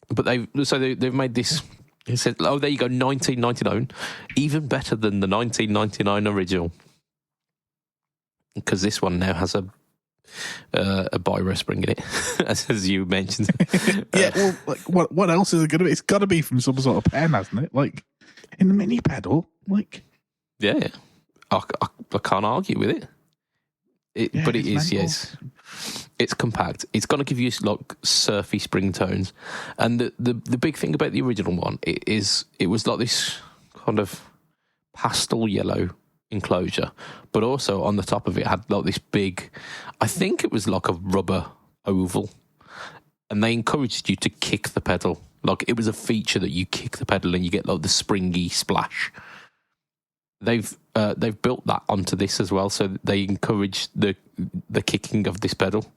But they've made this. It said, "Oh, there you go, 1999, even better than the 1999 original." Because this one now has a Biro spring in it, as you mentioned. Yeah, well, what else is it going to be? It's got to be from some sort of pen, hasn't it? Like in the mini pedal, like yeah. I can't argue with it. But it is, yes. It's compact. It's going to give you like surfy spring tones. And the big thing about the original one is it was like this kind of pastel yellow enclosure, but also on the top of it had like this big, I think it was like a rubber oval, and they encouraged you to kick the pedal. Like it was a feature that you kick the pedal and you get like the springy splash. They've built that onto this as well, so they encourage the kicking of this pedal,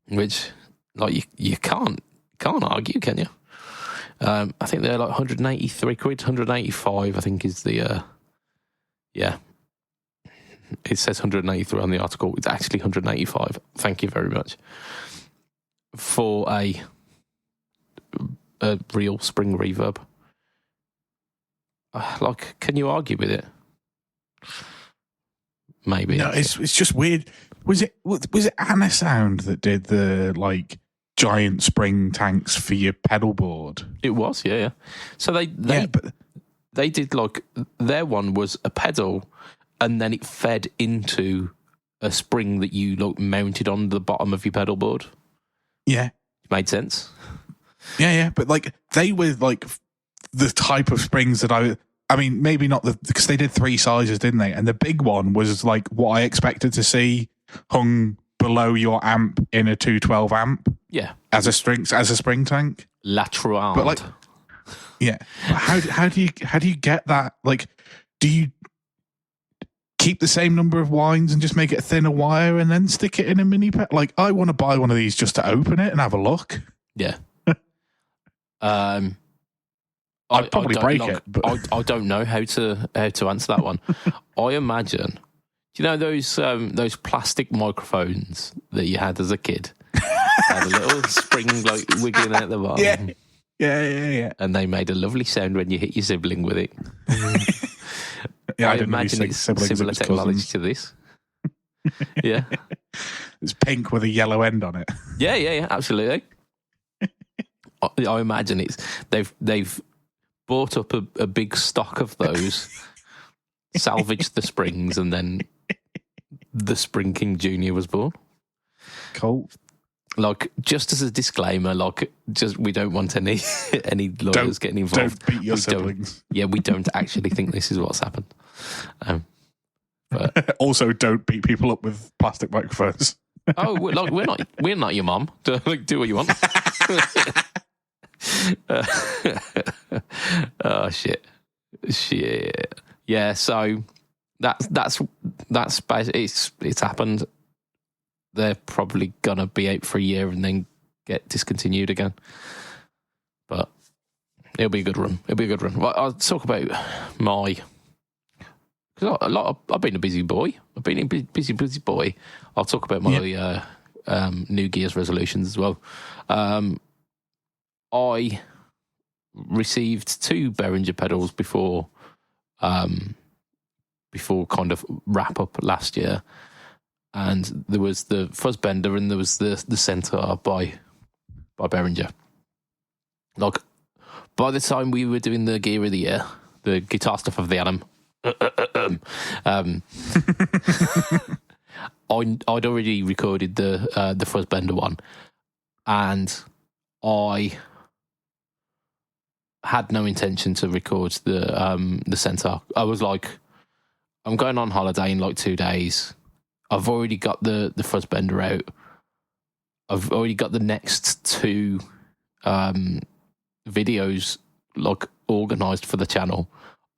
which like you can't argue, can you? I think they're like 183 quid, 185. I think is the yeah. It says 183 on the article. It's actually 185. Thank you very much for a real spring reverb. Like, can you argue with it? Maybe. No, it's just weird. Was it Anasound that did the like giant spring tanks for your pedal board? It was, yeah. So they did like their one was a pedal, and then it fed into a spring that you like mounted on the bottom of your pedal board. Yeah, made sense. Yeah, but like they were like the type of springs that I mean, maybe not because they did 3 sizes, didn't they? And the big one was like what I expected to see hung below your amp in a 212 amp. Yeah, as a spring tank. Lateral. But like, yeah, how do you get that? Like, do you keep the same number of winds and just make it a thinner wire and then stick it in a mini pet? Like, I want to buy one of these just to open it and have a look. Yeah. I'd probably break it. But I don't know how to answer that one. I imagine. Do you know those plastic microphones that you had as a kid? Had a little spring like wiggling out the bottom. Yeah. And they made a lovely sound when you hit your sibling with it. Yeah, I imagine it's similar technology to this. Yeah. It's pink with a yellow end on it. Yeah, absolutely. I imagine they've bought up a big stock of those, salvaged the springs, and then the Spring King Jr. was born. Cool. Like, just as a disclaimer, like, just we don't want any lawyers getting involved. Don't beat your siblings. Yeah, we don't actually think this is what's happened. But also, don't beat people up with plastic microphones. Oh, we're not your mom. Do what you want. Oh shit. Yeah. So that's basically it's happened. They're probably gonna be out for a year and then get discontinued again. But it'll be a good run. Well, I'll talk about my. Because I've been a busy boy. Busy boy. I'll talk about my New Gear's resolutions as well. I received 2 Behringer pedals before kind of wrap up last year, and there was the Fuzzbender and there was the Centaur by Behringer. Like, by the time we were doing the Gear of the Year, the guitar stuff of the album, I'd already recorded the Fuzzbender one, and I had no intention to record the Centaur. I was like, I'm going on holiday in like 2 days. I've already got the Fuzzbender out. I've already got the next 2 videos like organised for the channel.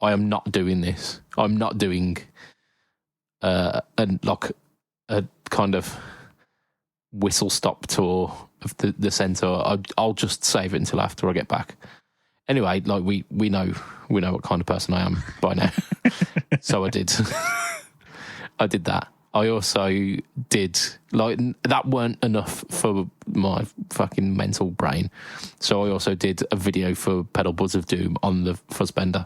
I am not doing this. I'm not doing a kind of whistle stop tour of the Centaur. I'll just save it until after I get back. Anyway, like we know what kind of person I am by now. So I did. I did that. I also did, like, that weren't enough for my fucking mental brain. So I also did a video for Pedal Buds of Doom on the Fuzzbender.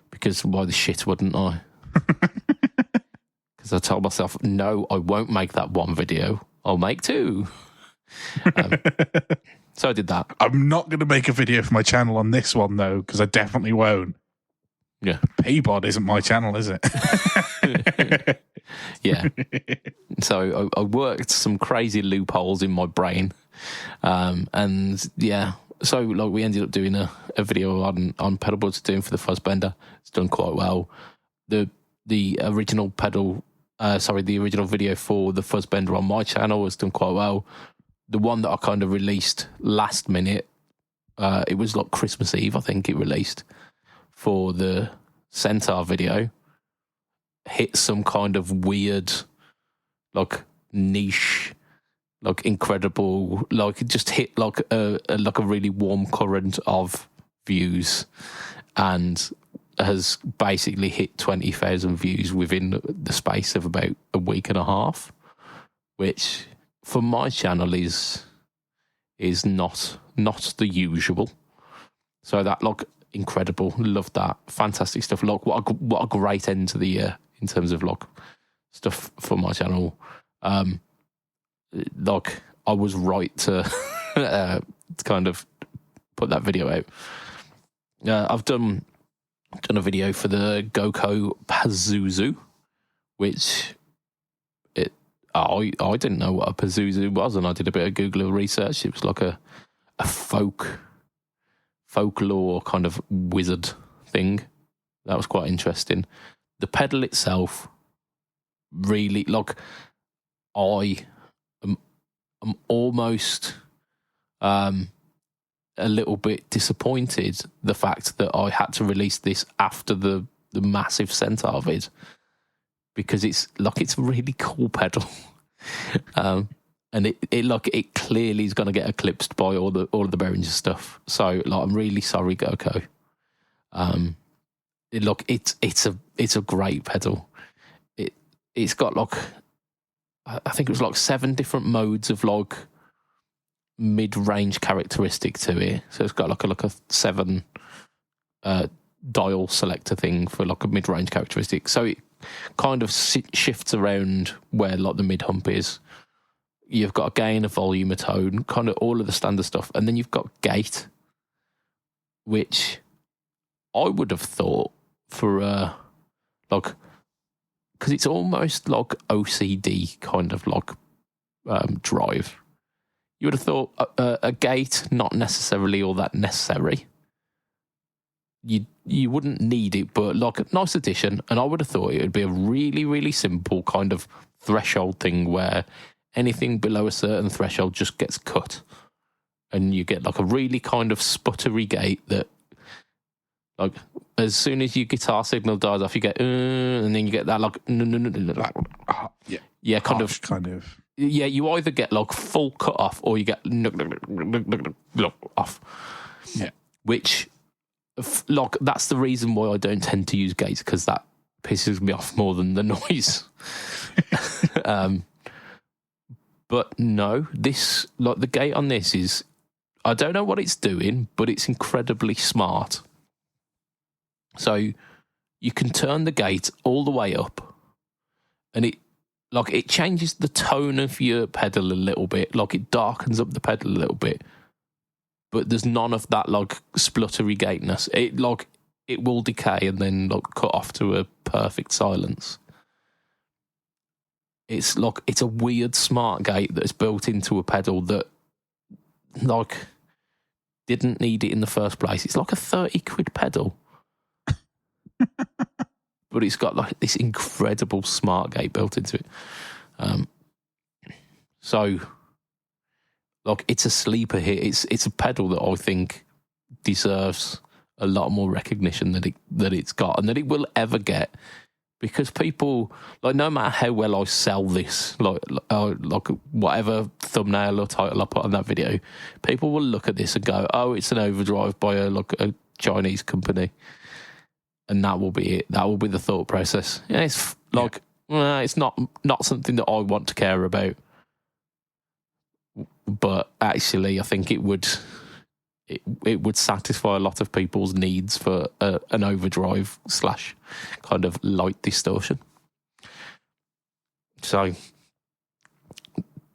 Because why the shit wouldn't I? Because I told myself, no, I won't make that 1 video. I'll make 2. So I did that. I'm not going to make a video for my channel on this one, though, because I definitely won't. Yeah. PBOD isn't my channel, is it? Yeah. So I worked some crazy loopholes in my brain. And yeah, so like we ended up doing a video on pedal boards doing for the Fuzzbender. It's done quite well. The original the original video for the Fuzzbender on my channel has done quite well. The one that I kind of released last minute, it was like Christmas Eve, I think it released, for the Centaur video, hit some kind of weird, like niche, like incredible, like it just hit like a really warm current of views, and has basically hit 20,000 views within the space of about a week and a half, which for my channel is not the usual. So that, like, incredible. Love that. Fantastic stuff. Like, what a great end to the year in terms of like stuff for my channel. Like, I was right to kind of put that video out. I've done a video for the GoCo Pazuzu, which I didn't know what a Pazuzu was, and I did a bit of Google research. It was like a folklore kind of wizard thing. That was quite interesting. The pedal itself, really, like, I'm almost a little bit disappointed the fact that I had to release this after the massive Centaur vid, because it's a really cool pedal. And it clearly is going to get eclipsed by all of the Behringer stuff. So, like, I'm really sorry, GoCo. It's a great pedal. It's got like, I think it was like 7 different modes of like mid-range characteristic to it. So it's got like a 7 dial selector thing for like a mid-range characteristic. So it kind of shifts around where like the mid-hump is. You've got a gain, a volume, a tone, kind of all of the standard stuff. And then you've got gate, which I would have thought for like, because it's almost like OCD kind of like drive. You would have thought a gate, not necessarily all that necessary. You wouldn't need it, but like a nice addition. And I would have thought it would be a really, really simple kind of threshold thing where anything below a certain threshold just gets cut. And you get like a really kind of sputtery gate that, like, as soon as your guitar signal dies off, you get, and then you get that like, yeah, kind of. Yeah, you either get like full cut off or you get off. Yeah. Which, like, that's the reason why I don't tend to use gates, because that pisses me off more than the noise. But no, this, like, the gate on this is, I don't know what it's doing, but it's incredibly smart. So you can turn the gate all the way up, and it changes the tone of your pedal a little bit. Like, it darkens up the pedal a little bit, but there's none of that like spluttery gateness. It will decay and then like cut off to a perfect silence. It's like, it's a weird smart gate that's built into a pedal that, like, didn't need it in the first place. It's like a 30 quid pedal. But it's got like this incredible smart gate built into it. So, like, it's a sleeper hit. It's a pedal that I think deserves a lot more recognition that it's got and that it will ever get, because people, like, no matter how well I sell this, like whatever thumbnail or title I put on that video, people will look at this and go, "Oh, it's an overdrive by a Chinese company." And that will be it. That will be the thought process. Yeah, it's like, it's not something that I want to care about. But actually, I think it would satisfy a lot of people's needs for an overdrive / kind of light distortion. So,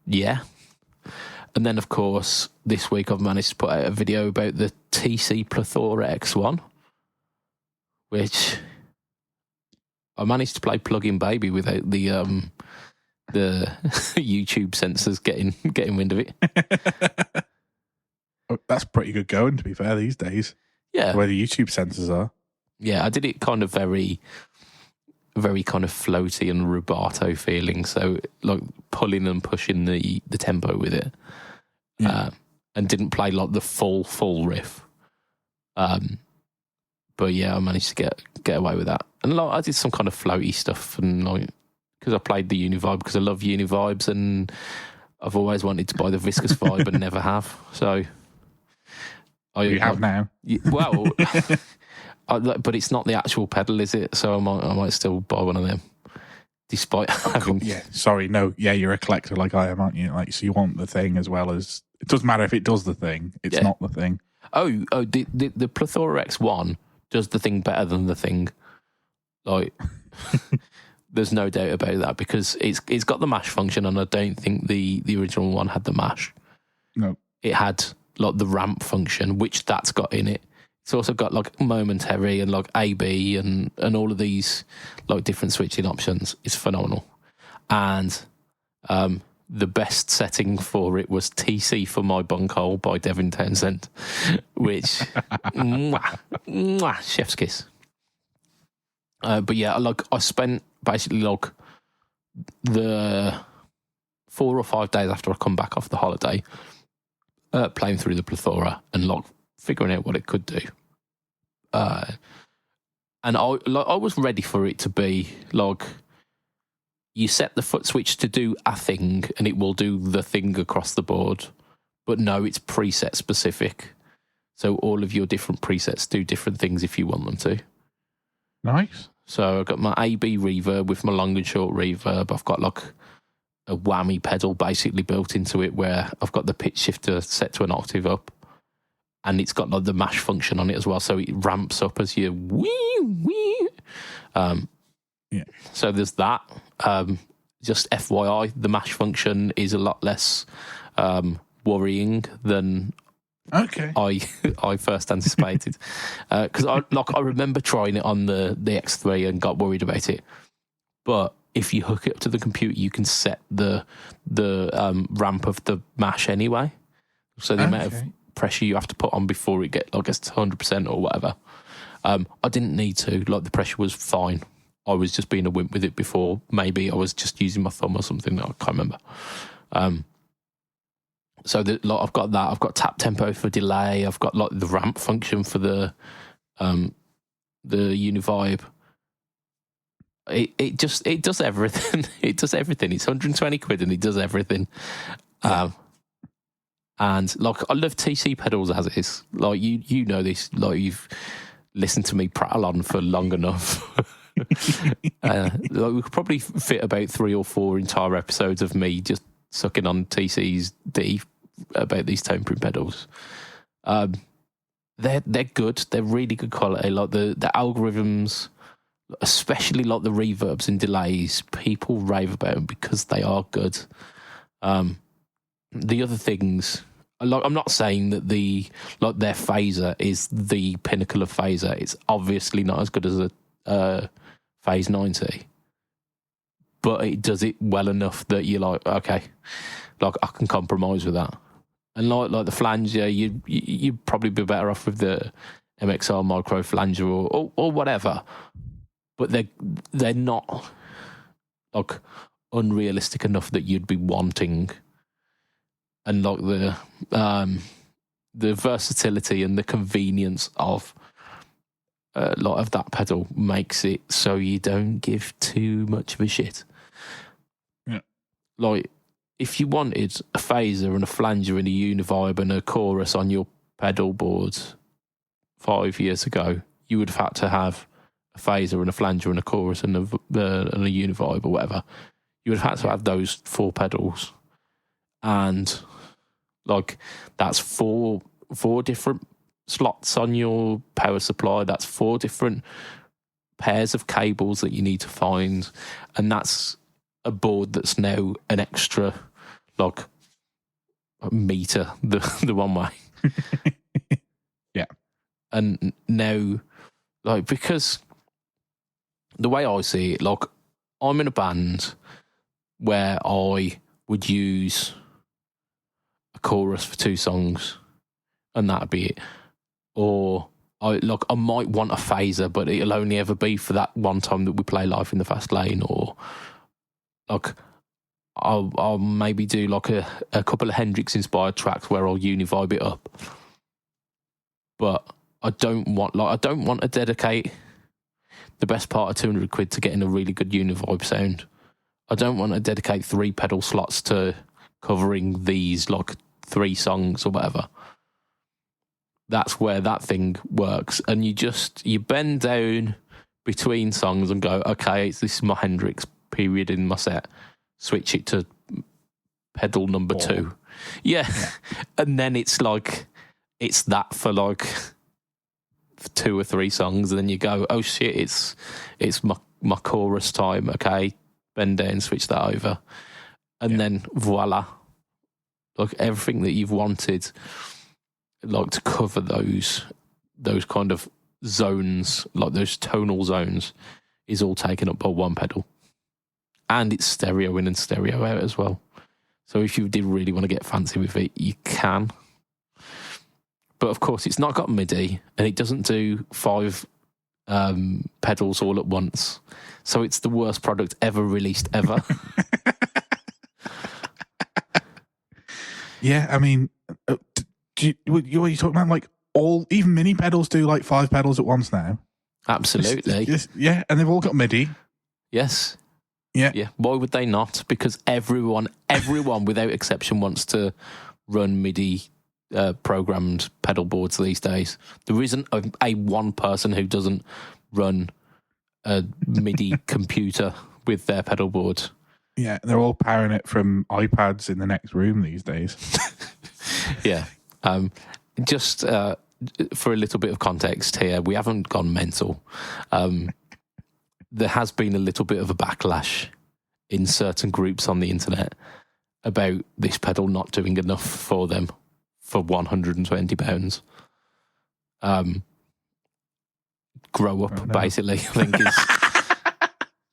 yeah. And then, of course, this week I've managed to put out a video about the TC Plethora X1, which I managed to play Plug-in Baby without the YouTube sensors getting wind of it. That's pretty good going, to be fair, these days. Yeah. The way the YouTube sensors are. Yeah, I did it kind of very, very kind of floaty and rubato feeling. So like pulling and pushing the tempo with it. Yeah. And didn't play like the full riff. But yeah, I managed to get away with that. And like I did some kind of floaty stuff, and like because I played the Univibe because I love Univibes, and I've always wanted to buy the Viscous Vibe and never have. So you have now. Well, but it's not the actual pedal, is it? So I might still buy one of them, despite having. Yeah, sorry, no, yeah, you're a collector like I am, aren't you? Like, so you want the thing as well as it doesn't matter if it does the thing; it's not the thing. Oh, the Plethora X1 does the thing better than the thing. Like, there's no doubt about that because it's got the mash function, and I don't think the original one had the mash. No, it had like the ramp function, which that's got in it. It's also got like momentary and like AB and all of these like different switching options. It's phenomenal. And the best setting for it was TC for My Bunghole by Devin Townsend, which chef's kiss. But yeah, like I spent basically like the 4 or 5 days after I come back off the holiday playing through the Plethora and like figuring out what it could do. And I was ready for it to be like you set the foot switch to do a thing and it will do the thing across the board. But no, it's preset specific. So all of your different presets do different things if you want them to. Nice. So I've got my AB reverb with my long and short reverb. I've got like a whammy pedal basically built into it where I've got the pitch shifter set to an octave up. And it's got like the mash function on it as well. So it ramps up as you wee. Yeah. So there's that. Just FYI, the mash function is a lot less worrying than I first anticipated. Because I remember trying it on the X3 and got worried about it. But if you hook it up to the computer, you can set the ramp of the mash anyway. So the amount of pressure you have to put on before it gets to 100% or whatever. I didn't need to. Like the pressure was fine. I was just being a wimp with it before. Maybe I was just using my thumb or something. I can't remember. So I've got that. I've got tap tempo for delay. I've got like the ramp function for the Univibe. It does everything. It does everything. It's 120 quid and it does everything. And like I love TC pedals as is. Like you know this. Like you've listened to me prattle on for long enough. Like we could probably fit about 3 or 4 entire episodes of me just sucking on TC's D about these tone-print pedals. They're good. They're really good quality. Like the algorithms, especially like the reverbs and delays, people rave about them because they are good. The other things, like I'm not saying that their phaser is the pinnacle of phaser. It's obviously not as good as a Phase 90, but it does it well enough that you're like, okay, like I can compromise with that. And like the flanger, you'd probably be better off with the MXR micro flanger or whatever. But they're not like unrealistic enough that you'd be wanting. And like the versatility and the convenience of a lot of that pedal makes it so you don't give too much of a shit. Yeah. Like, if you wanted a phaser and a flanger and a Univibe and a chorus on your pedal board 5 years ago, you would have had to have a phaser and a flanger and a chorus and a Univibe or whatever. You would have had to have those 4 pedals. And, like, that's four different slots on your power supply. That's 4 different pairs of cables that you need to find, and that's a board that's now an extra like meter the one way. Yeah. And now, like, because the way I see it, like, I'm in a band where I would use a chorus for 2 songs and that'd be it. Or I might want a phaser, but it'll only ever be for that one time that we play live in the fast lane. Or like I'll maybe do like a couple of Hendrix inspired tracks where I'll uni-vibe it up. But I don't want to dedicate the best part of 200 quid to getting a really good uni-vibe sound. I don't want to dedicate 3 pedal slots to covering these like 3 songs or whatever. That's where that thing works. And you bend down between songs and go, okay, this is my Hendrix period in my set. Switch it to pedal number 2. Yeah. And then it's like, it's that for like 2 or 3 songs. And then you go, oh shit, it's my chorus time. Okay. Bend down, switch that over. And then voila. Like everything that you've wanted, like to cover those kind of zones, like those tonal zones, is all taken up by one pedal. And it's stereo in and stereo out as well. So if you did really want to get fancy with it, you can. But of course, it's not got MIDI and it doesn't do 5 pedals all at once. So it's the worst product ever released ever. Yeah, I mean, what are you talking about? Like even mini pedals do like 5 pedals at once now. Absolutely. Yeah, and they've all got MIDI. Yes. Yeah. Why would they not? Because everyone without exception wants to run MIDI programmed pedal boards these days. There isn't a one person who doesn't run a MIDI computer with their pedal board. Yeah, they're all powering it from iPads in the next room these days. Yeah. Just for a little bit of context here, we haven't gone mental. There has been a little bit of a backlash in certain groups on the internet about this pedal not doing enough for them for £120. Grow up, basically, I think is...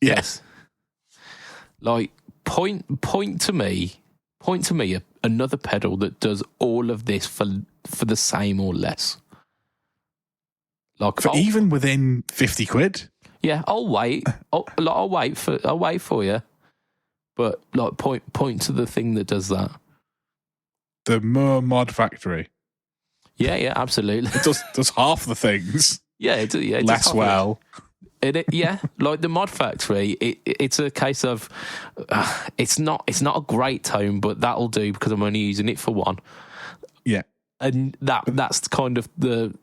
Yes. Like, point to me another pedal that does all of this for the same or less. Like, even within 50 quid? Yeah, I'll wait. I'll wait for you. But like, point to the thing that does that. The Moore Mod Factory. Yeah, absolutely. It does half the things. Yeah, it less well. Like the Mod Factory, it's a case of it's not a great tone, but that'll do because I'm only using it for one. Yeah, and that's kind of the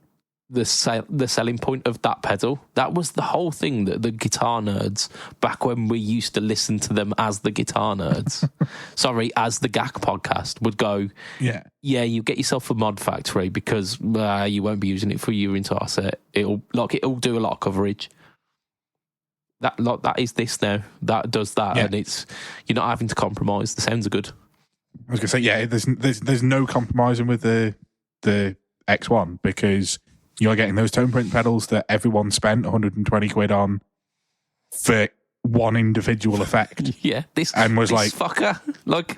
selling point of that pedal. That was the whole thing that the guitar nerds, back when we used to listen to them as the guitar nerds, as the GAC podcast, would go, yeah, you get yourself a Mod Factory because you won't be using it for your entire set. It'll do a lot of coverage. That is this now. That does that, and you're not having to compromise. The sounds are good. I was gonna say, there's no compromising with the X1 because you're getting those tone print pedals that everyone spent 120 quid on for one individual effect. Yeah, this fucker, like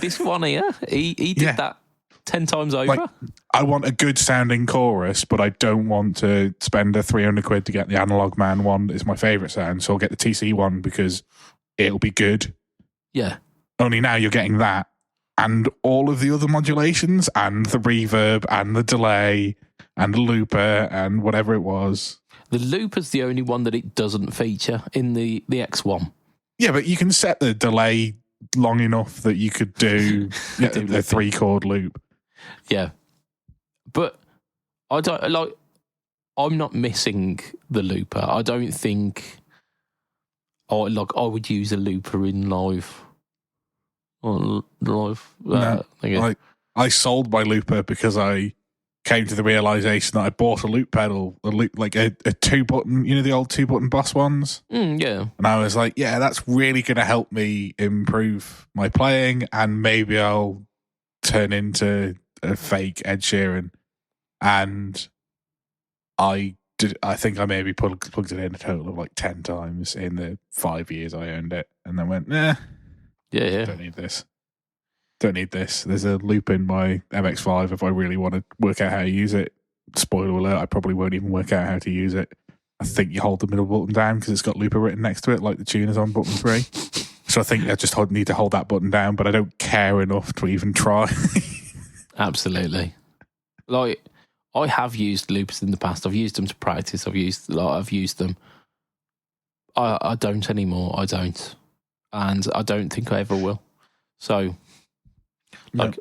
this one here, he did that 10 times over. Like, I want a good sounding chorus, but I don't want to spend a 300 quid to get the Analog Man one. It's my favourite sound, so I'll get the TC one because it'll be good. Yeah. Only now you're getting that and all of the other modulations and the reverb and the delay and the looper and whatever it was. The looper's the only one that it doesn't feature in the X1. Yeah, but you can set the delay long enough that you could do a 3-chord loop. Yeah. But I'm not missing the looper. I don't think I would use a looper in live. I sold my looper because I came to the realization that I bought a loop pedal, a 2-button, the old 2-button Boss ones. Yeah. And I was like, yeah, that's really going to help me improve my playing, and maybe I'll turn into a fake Ed Sheeran. And I I think I maybe plugged it in a total of like 10 times in the 5 years I owned it, and then went, nah, Yeah. don't need this. There's a loop in my MX-5 if I really want to work out how to use it. Spoiler alert, I probably won't even work out how to use it. I think you hold the middle button down because it's got looper written next to it, like the tuner's on button 3. So I think I just need to hold that button down, but I don't care enough to even try. Absolutely. Like, I have used loops in the past. I've used them to practice. I've used them. I don't anymore. I don't. And I don't think I ever will. So,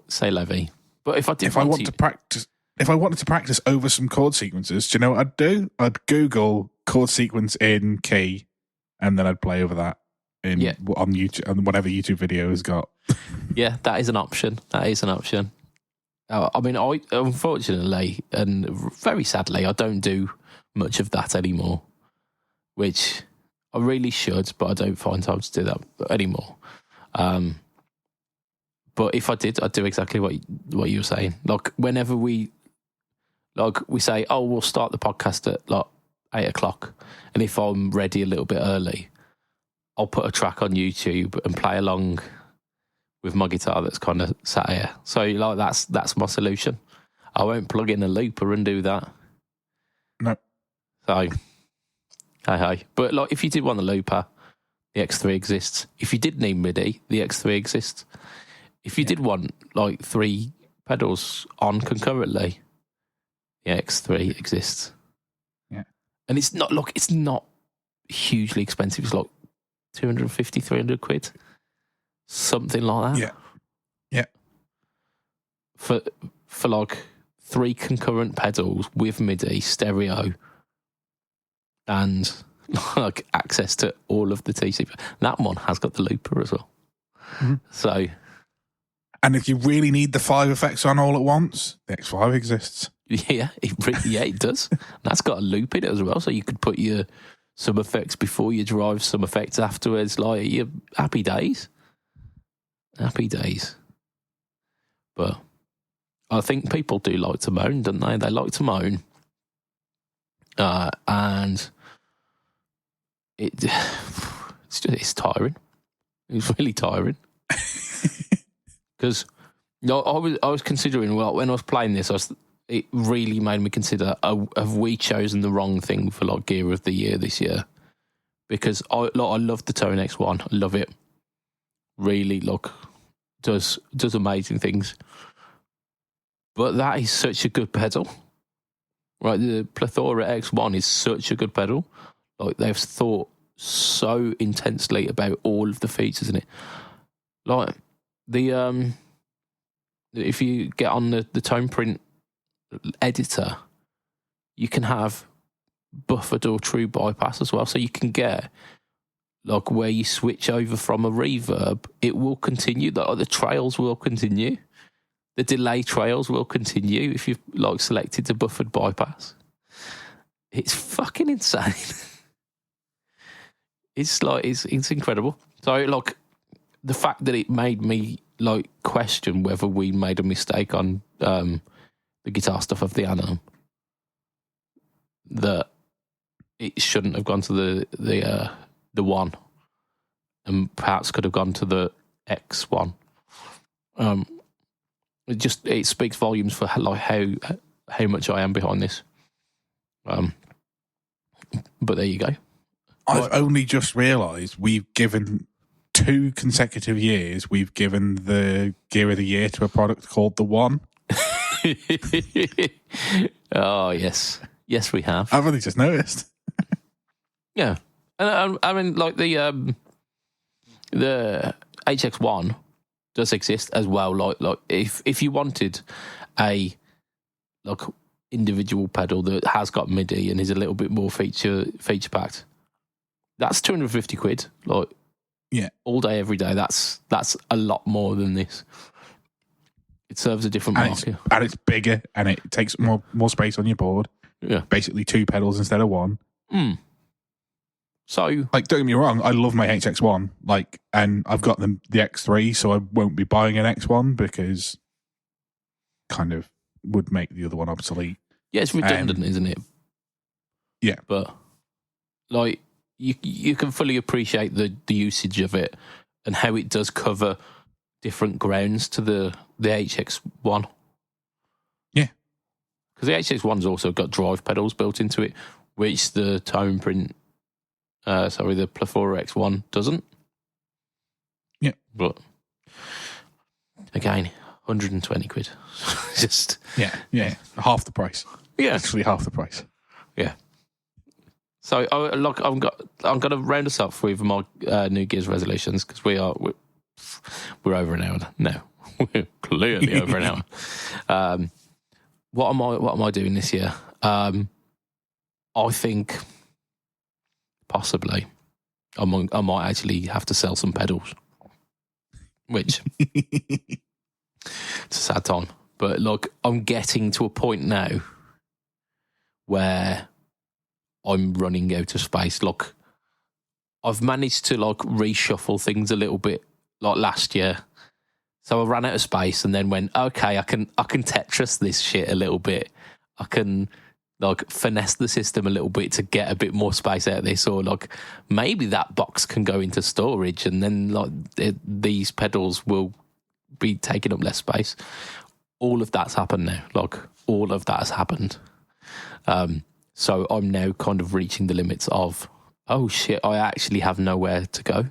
say Levy. But if I wanted to practice over some chord sequences, do you know what I'd do? I'd Google chord sequence in key, and then I'd play over that on YouTube, on whatever YouTube video has got. Yeah, that is an option. I mean, I unfortunately and very sadly, I don't do much of that anymore, which I really should, but I don't find time to do that anymore. But if I did, I'd do exactly what you were saying. Like, whenever we say, oh, we'll start the podcast at like 8:00, and if I'm ready a little bit early, I'll put a track on YouTube and play along with my guitar that's kind of sat here. So like that's my solution. I won't plug in a looper and do that. No. So hey. But like, if you did want a looper, the X3 exists. If you did need MIDI, the X3 exists. If you did want like 3 pedals on concurrently, the X3 exists. Yeah. And it's not hugely expensive. It's like 250, 300 quid. Something like that. Yeah. For like 3 concurrent pedals with MIDI, stereo, and like access to all of the TC. That one has got the looper as well. Mm-hmm. So, and if you really need the 5 effects on all at once, the X5 exists. Yeah, it does. That's got a loop in it as well, so you could put some effects before you drive, some effects afterwards. Like, you're happy days. Happy days. But I think people do like to moan, don't they? They like to moan. And it's tiring. It's really tiring. Because I was considering, well, when I was playing this, it really made me consider, have we chosen the wrong thing for like Gear of the Year this year? Because I love the Tone X1. I love it. Really, does amazing things. But that is such a good pedal. Right, the Plethora X1 is such a good pedal. Like, they've thought so intensely about all of the features in it. Like, if you get on the Tone Print editor, you can have buffered or true bypass as well. So you can get, like, where you switch over from a reverb, it will continue. The trails will continue. The delay trails will continue if you've like selected the buffered bypass. It's fucking insane. It's incredible. So like, the fact that it made me like question whether we made a mistake on the guitar stuff of the Anom, that it shouldn't have gone to the one, and perhaps could have gone to the X1. It speaks volumes for like how much I am behind this. But there you go. I've only just realised we've given 2 consecutive years. We've given the Gear of the Year to a product called the One. Oh yes, we have. I've only just noticed. Yeah, and I mean, like the HX1 does exist as well. Like if you wanted a like individual pedal that has got MIDI and is a little bit more feature packed, that's 250 quid. Like, yeah, all day, every day. That's a lot more than this. It serves a different market, and it's bigger, and it takes more space on your board. Yeah, basically 2 pedals instead of 1. So, like, don't get me wrong, I love my HX1, like, and I've got the X3, so I won't be buying an X1 because kind of would make the other one obsolete. Yeah, it's redundant, isn't it? Yeah. But like you can fully appreciate the usage of it and how it does cover different grounds to the HX1. Yeah. Because the HX1's also got drive pedals built into it, which the Tone Print, the Plethora X1 doesn't. Yeah. But again, 120 quid. Just yeah, half the price. Yeah, actually half the price. Yeah. So I'm going to round us up with my New Year's resolutions because we're over an hour now. We're clearly over an hour. What am I doing this year? I think possibly I might actually have to sell some pedals, which it's a sad time. But look, I'm getting to a point now where I'm running out of space. Look, I've managed to reshuffle things a little bit like last year. So I ran out of space and then went, okay, I can Tetris this shit a little bit. I can finesse the system a little bit to get a bit more space out of this, or maybe that box can go into storage and then these pedals will be taking up less space. All of that's happened now. All of that has happened. So I'm now kind of reaching the limits of, oh shit, I actually have nowhere to go.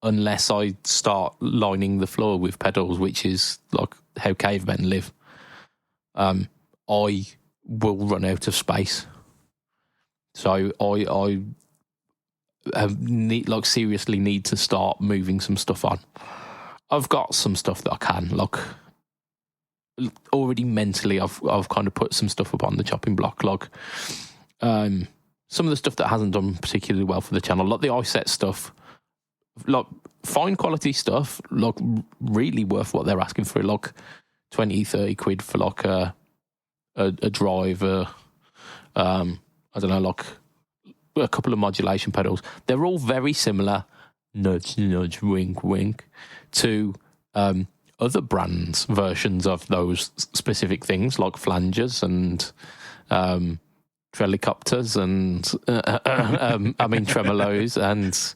Unless I start lining the floor with pedals, which is how cavemen live, I will run out of space. So I seriously need to start moving some stuff on. I've got some stuff that I can already mentally. I've kind of put some stuff up on the chopping block. Some of the stuff that hasn't done particularly well for the channel, the iSet stuff. Fine quality stuff, really worth what they're asking for, 20, 30 quid for a driver, I don't know, a couple of modulation pedals. They're all very similar, nudge, nudge, wink, wink, to other brands' versions of those specific things, like flangers and Trelicopters and tremolos, and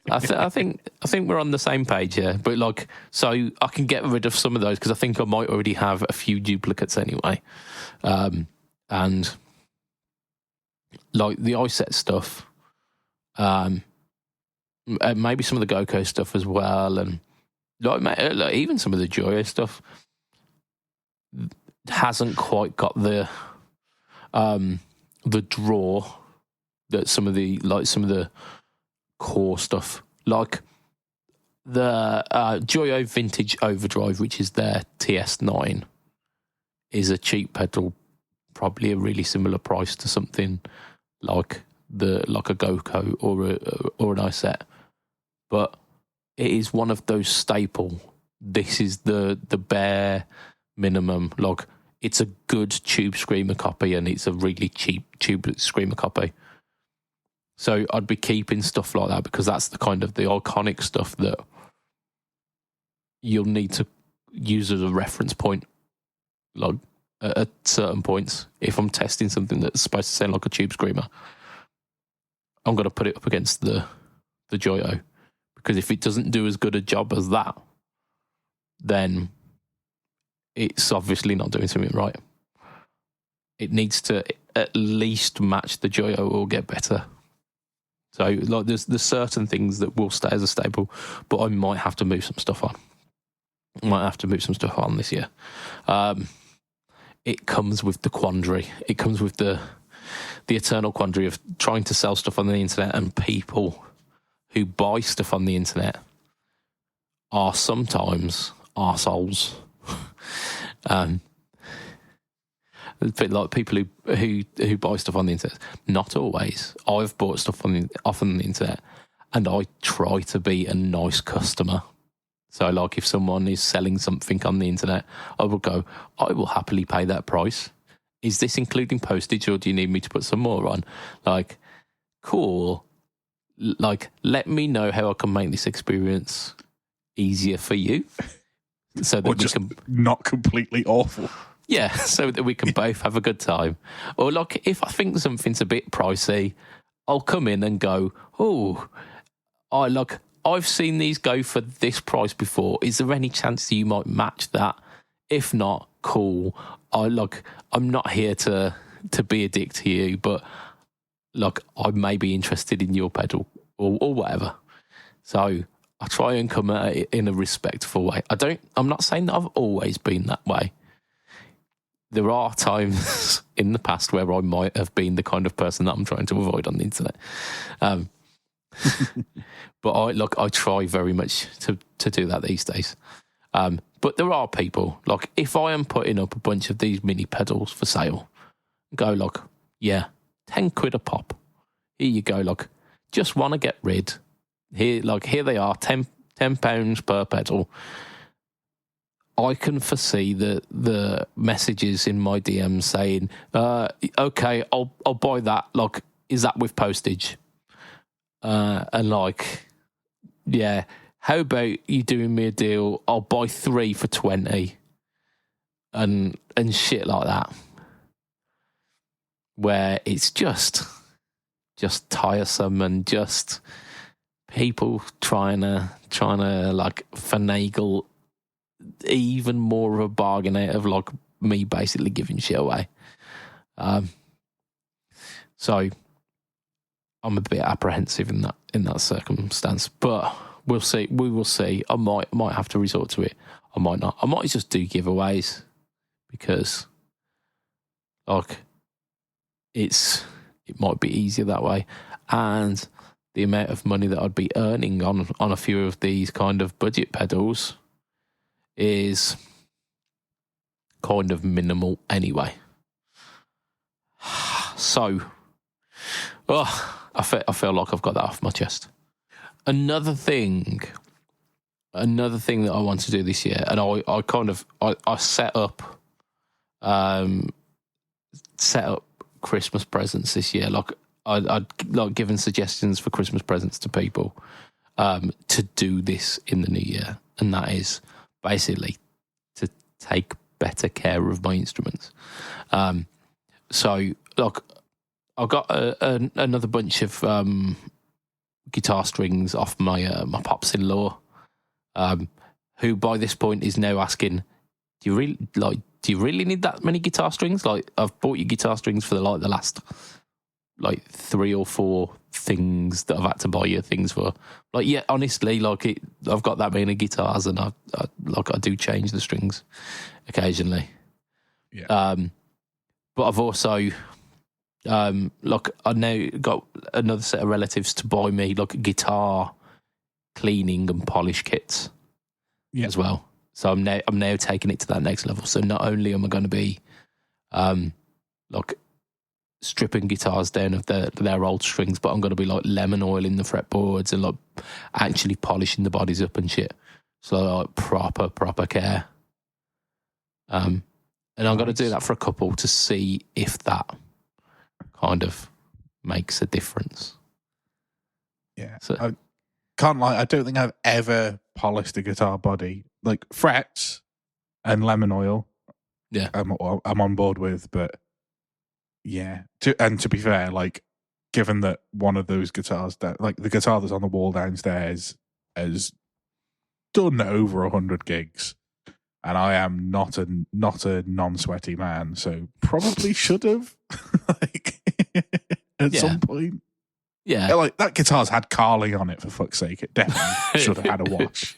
I think we're on the same page here. But so I can get rid of some of those because I think I might already have a few duplicates anyway, and the iSet stuff, maybe some of the GoCo stuff as well, and even some of the Joyo stuff hasn't quite got the draw that some of the core stuff, the Joyo Vintage Overdrive, which is their TS9, is a cheap pedal, probably a really similar price to something like a GoCo or an iSet, but it is one of those staple. This is the bare minimum. It's a good Tube Screamer copy and it's a really cheap Tube Screamer copy. So I'd be keeping stuff like that because that's the kind of the iconic stuff that you'll need to use as a reference point, at certain points. If I'm testing something that's supposed to sound like a Tube Screamer, I'm going to put it up against the Joyo, because if it doesn't do as good a job as that, then it's obviously not doing something right. It needs to at least match the Joyo or get better. So there's certain things that will stay as a staple, but I might have to move some stuff on. This year. It comes with the quandary. It comes with the eternal quandary of trying to sell stuff on the internet, and people who buy stuff on the internet are sometimes arseholes. People who buy stuff on the internet. Not always. I've bought stuff off on the internet, and I try to be a nice customer. So, if someone is selling something on the internet, I will go, I will happily pay that price. Is this including postage, or do you need me to put some more on? Cool. Let me know how I can make this experience easier for you, so that or just not completely awful. Yeah, so that we can both have a good time. Or like, if I think something's a bit pricey, I'll come in and go, oh, I've seen these go for this price before. Is there any chance that you might match that? If not, cool. I'm not here to be a dick to you, but like, I may be interested in your pedal or whatever. So I try and come at it in a respectful way. I'm not saying that I've always been that way. There are times in the past where I might have been the kind of person that I'm trying to avoid on the internet. But I try very much to do that these days. But there are people, like, if I am putting up a bunch of these mini pedals for sale, go like, yeah, 10 quid a pop. Here you go, like, just want to get rid. Here they are, £10 per pedal. I can foresee the messages in my DMs saying, okay, I'll buy that. Like, is that with postage? And like, yeah, how about you doing me a deal? I'll buy 3 for 20, and shit like that. Where it's just tiresome and just people trying to like finagle even more of a bargain out of like me basically giving shit away. So I'm a bit apprehensive in that circumstance, but we'll see. We will see. I might have to resort to it. I might not. I might just do giveaways because like it might be easier that way, and the amount of money that I'd be earning on a few of these kind of budget pedals is kind of minimal anyway. So, I feel like I've got that off my chest. Another thing that I want to do this year, and I set up Christmas presents this year. Like I'd like given suggestions for Christmas presents to people to do this in the new year, and that is basically to take better care of my instruments. So like I got another bunch of guitar strings off my my pops-in-law, who by this point is now asking, do you really need that many guitar strings? Like, I've bought you guitar strings for the last 3 or 4 things that I've had to buy you things for. Like, yeah, honestly, I've got that many guitars, and I do change the strings occasionally. Yeah. But I've also I've now got another set of relatives to buy me like guitar cleaning and polish kits as well. So I'm now taking it to that next level. So not only am I going to be like stripping guitars down of their old strings, but I'm going to be like lemon oiling the fretboards and like actually polishing the bodies up and shit. So like proper care. And I'm going to do that for a couple to see if that kind of makes a difference. Yeah. So, I can't lie, I don't think I've ever polished a guitar body. Like frets and lemon oil. Yeah. I'm on board with, but yeah. To be fair, like, given that one of those guitars, like the guitar that's on the wall downstairs, has done over 100 gigs, and I am not a non-sweaty man, so probably should have like at some point. Yeah, like that guitar's had Carly on it, for fuck's sake. It definitely should have had a wash.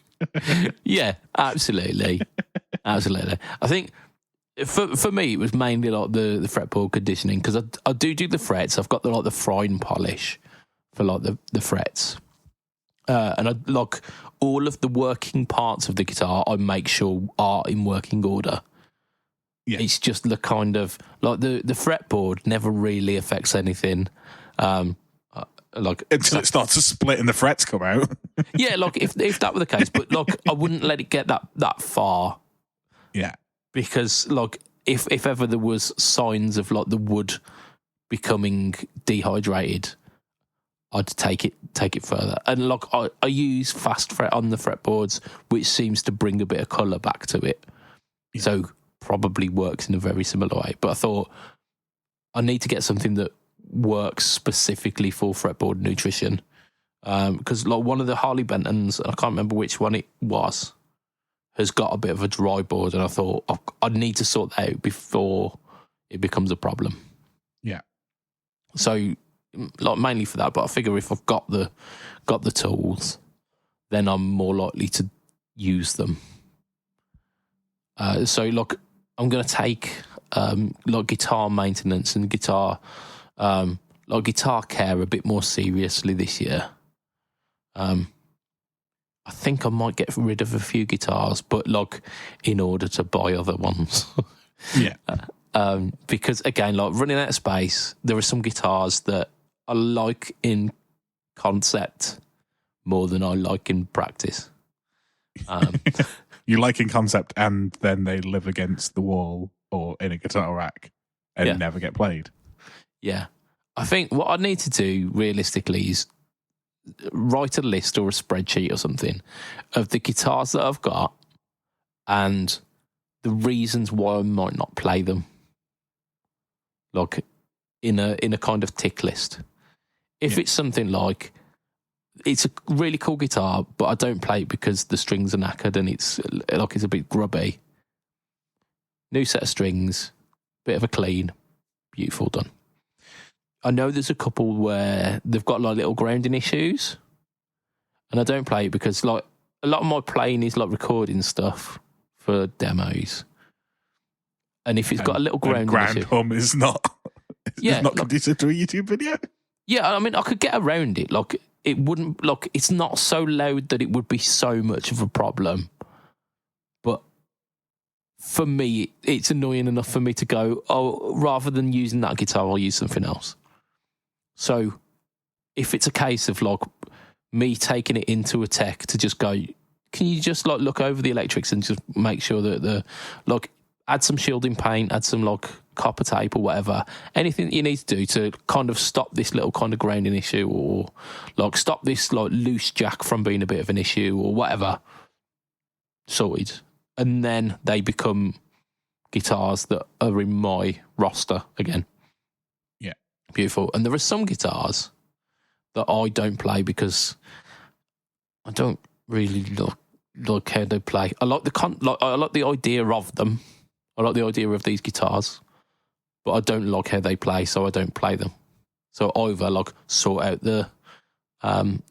Yeah, absolutely. I think for me it was mainly like the fretboard conditioning, because I do the frets. I've got the fine polish for like the frets, and I like all of the working parts of the guitar. I make sure are in working order. Yeah. It's just the kind of like the fretboard never really affects anything. Like until it starts to split and the frets come out. Yeah, like if that were the case, but like I wouldn't let it get that far. Yeah, because like if ever there was signs of like the wood becoming dehydrated, I'd take it further. And like I use fast fret on the fretboards, which seems to bring a bit of colour back to it. Yeah. So probably works in a very similar way. But I thought I need to get something that works specifically for fretboard nutrition. Because like one of the Harley Bentons, I can't remember which one it was, has got a bit of a dry board, and I thought I'd need to sort that out before it becomes a problem. Yeah. So, like mainly for that, but I figure if I've got the tools, then I'm more likely to use them. So, like, I'm going to take like guitar maintenance and guitar care a bit more seriously this year. I think I might get rid of a few guitars, but like in order to buy other ones. Yeah. Because again, like running out of space, there are some guitars that I like in concept more than I like in practice. You like in concept, and then they live against the wall or in a guitar rack and never get played. Yeah. I think what I need to do realistically is write a list or a spreadsheet or something of the guitars that I've got and the reasons why I might not play them. Like in a kind of tick list. If it's something like it's a really cool guitar, but I don't play it because the strings are knackered and it's a bit grubby. New set of strings, bit of a clean, beautiful, done. I know there's a couple where they've got like little grounding issues, and I don't play it because like a lot of my playing is like recording stuff for demos. And if it's got a little grounding issue, hum is not conducive to a YouTube video. Yeah, I mean, I could get around it. Like, it wouldn't, like, it's not so loud that it would be so much of a problem. But for me, it's annoying enough for me to go, oh, rather than using that guitar, I'll use something else. So if it's a case of, like, me taking it into a tech to just go, can you just, like, look over the electrics and just make sure that like, add some shielding paint, add some, like, copper tape or whatever, anything that you need to do to kind of stop this little kind of grounding issue, or like stop this like loose jack from being a bit of an issue or whatever, sorted. And then they become guitars that are in my roster again. Yeah. Beautiful. And there are some guitars that I don't play because I don't really like how they play. I like I like the idea of them. I like the idea of these guitars, but I don't like how they play, so I don't play them. So either like sort out the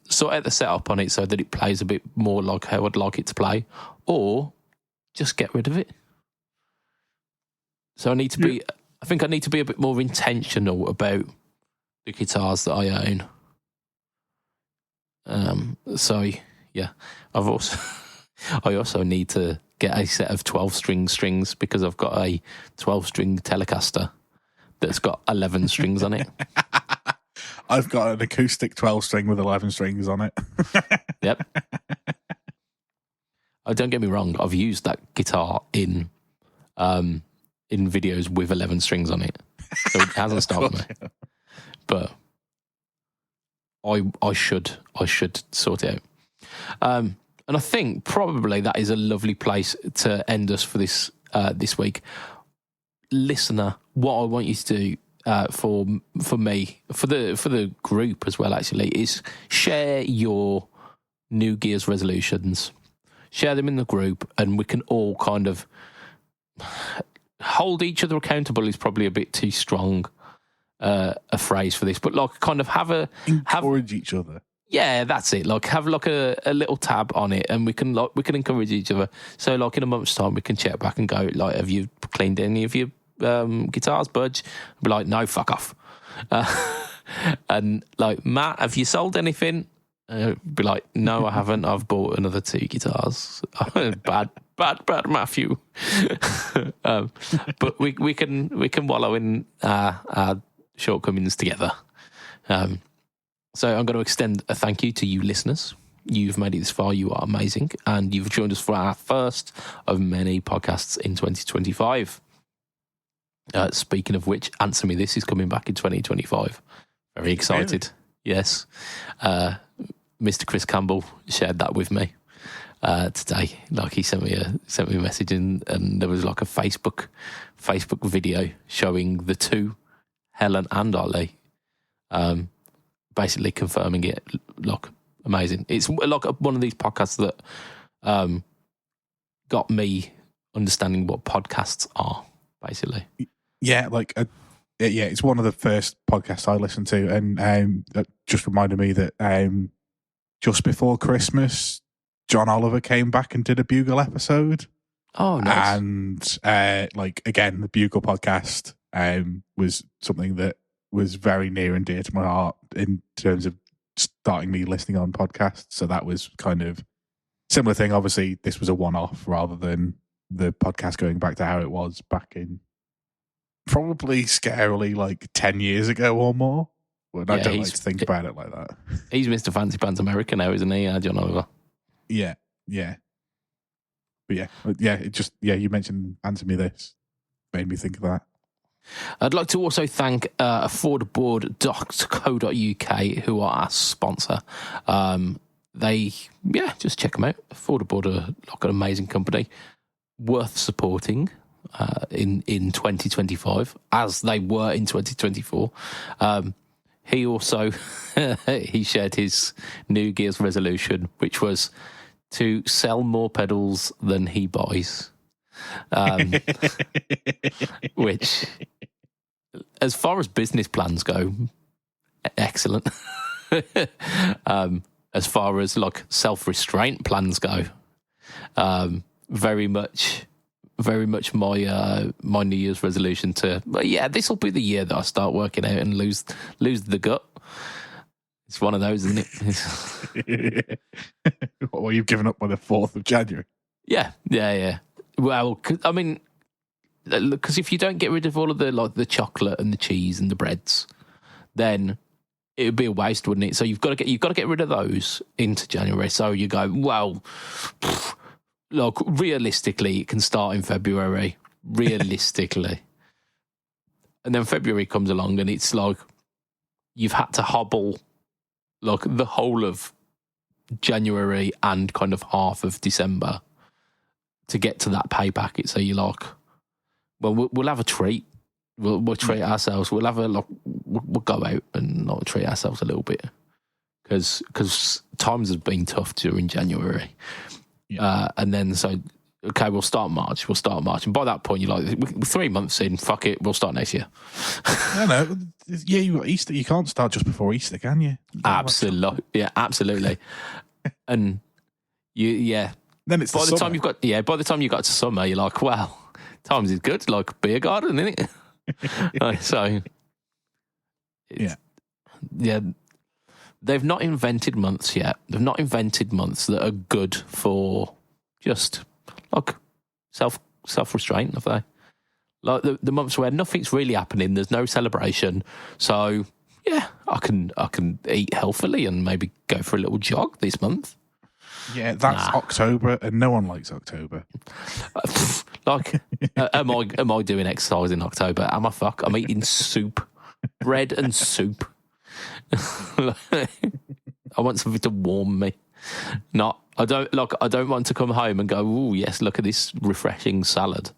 setup on it so that it plays a bit more like how I'd like it to play, or just get rid of it. So I need to be. I think I need to be a bit more intentional about the guitars that I own. So yeah, I also need to get a set of 12-string strings because I've got a 12-string Telecaster that's got 11 strings on it. I've got an acoustic 12-string with 11 strings on it. Yep. Oh, don't get me wrong. I've used that guitar in videos with 11 strings on it, so it hasn't stopped me. But I should sort it out. And I think probably that is a lovely place to end us for this week. Listener, what I want you to do for me, for the group as well, actually, is share your New Gear's resolutions. Share them in the group, and we can all kind of hold each other accountable. Is probably a bit too strong a phrase for this, but like kind of encourage each other. Yeah, that's it. Like have like a little tab on it, and we can encourage each other. So like in a month's time, we can check back and go like, have you cleaned any of your guitars, Budge? Be like, no, fuck off. And like, Matt, have you sold anything? Be like, no, I haven't. I've bought another 2 guitars. bad Matthew. But we can wallow in our shortcomings together. So I'm going to extend a thank you to you listeners. You've made it this far. You are amazing. And you've joined us for our first of many podcasts in 2025. Speaking of which, Answer Me This is coming back in 2025. Very excited. Really? Yes. Mr. Chris Campbell shared that with me. today. Like he sent me a message, and there was like a Facebook video showing the two, Helen and Ollie, basically confirming it. Like amazing. It's like one of these podcasts that got me understanding what podcasts are, basically. Yeah, like it's one of the first podcasts I listened to, and that just reminded me that just before Christmas, John Oliver came back and did a Bugle episode. Oh, nice. And again, the Bugle podcast was something that was very near and dear to my heart in terms of starting me listening on podcasts. So that was kind of similar thing. Obviously, this was a one-off rather than the podcast going back to how it was back in probably scarily like 10 years ago or more. But I don't like to think about it like that. He's Mr. Fancy Pants America now, isn't he, John Oliver? Yeah. But it just, you mentioned Answer Me This. Made me think of that. I'd like to also thank affordboard.co.uk, who are our sponsor. Just check them out. Affordboard are like an amazing company, worth supporting in 2025, as they were in 2024. He also he shared his New Year's resolution, which was to sell more pedals than he buys. Which, as far as business plans go, excellent. As far as like self-restraint plans go, very much my New Year's resolution to, this will be the year that I start working out and lose the gut. It's one of those, isn't it? Well, you've given up by the 4th of January. Yeah. Well, I mean, because if you don't get rid of all of the chocolate and the cheese and the breads, then it would be a waste, wouldn't it? So you've got to get rid of those into January. So you go, well, look, realistically, it can start in February. Realistically, and then February comes along, and it's like you've had to hobble like the whole of January and kind of half of December to get to that pay packet. So you're like, well, we'll have a treat. We'll treat ourselves. We'll have we'll go out and not treat ourselves a little bit because times have been tough during January. Yeah. And then okay, we'll start March. And by that point, you're like, we're 3 months in. Fuck it, we'll start next year. No. Yeah, you got Easter. You can't start just before Easter, can you? Absolutely. Yeah, absolutely. And then it's by the time you got to summer, you're like, well, times is good, like beer garden, isn't it? They've not invented months yet. They've not invented months that are good for just like self-restraint, have they? Like the months where nothing's really happening, there's no celebration. So yeah, I can eat healthily and maybe go for a little jog this month. Yeah, that's October, and no one likes October. Am I doing exercise in October? Am I I'm eating soup, bread and soup. I want something to warm me. I don't want to come home and go, oh yes, look at this refreshing salad.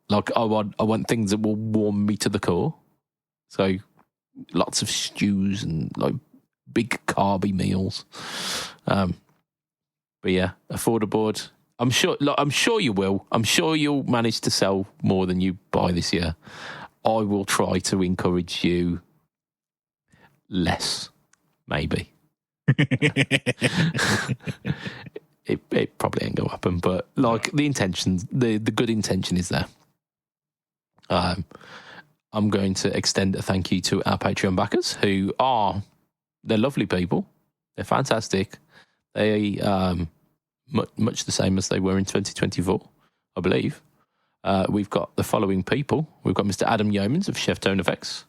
Like I want things that will warm me to the core. So lots of stews and like big carby meals. But yeah, Affordboard. I'm sure you will. I'm sure you'll manage to sell more than you buy this year. I will try to encourage you less, maybe. It probably ain't gonna happen, but like the intention, the good intention is there. I'm going to extend a thank you to our Patreon backers they're lovely people. They're fantastic. They much the same as they were in 2024, I believe. We've got the following people. We've got Mr. Adam Yeomans of Chef Tone Effects.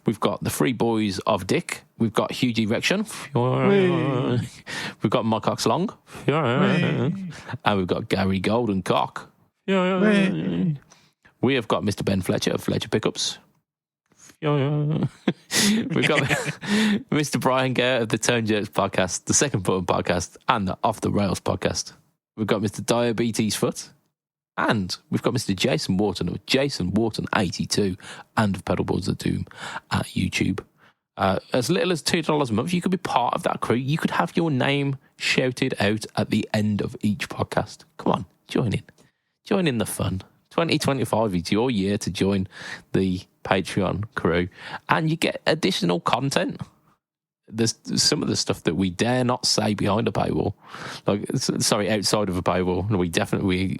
We've got the Free Boys of Dick. We've got Huge Erection. We've got Mike Cox Long. And we've got Gary Golden Cock. We have got Mr. Ben Fletcher of Fletcher Pickups. We've got Mr. Brian Gare of the Turn Jerks podcast, the Second Button podcast, and the Off the Rails podcast. We've got Mr. Diabetes Foot, and we've got Mr. Jason Wharton of Jason Wharton 82 and of Pedalboards of Doom at YouTube. As little as $2 a month, you could be part of that crew. You could have your name shouted out at the end of each podcast. Come on, join in. Join in the fun. 2025 is your year to join the Patreon crew, and you get additional content. There's some of the stuff that we dare not say behind a paywall, outside of a paywall. We definitely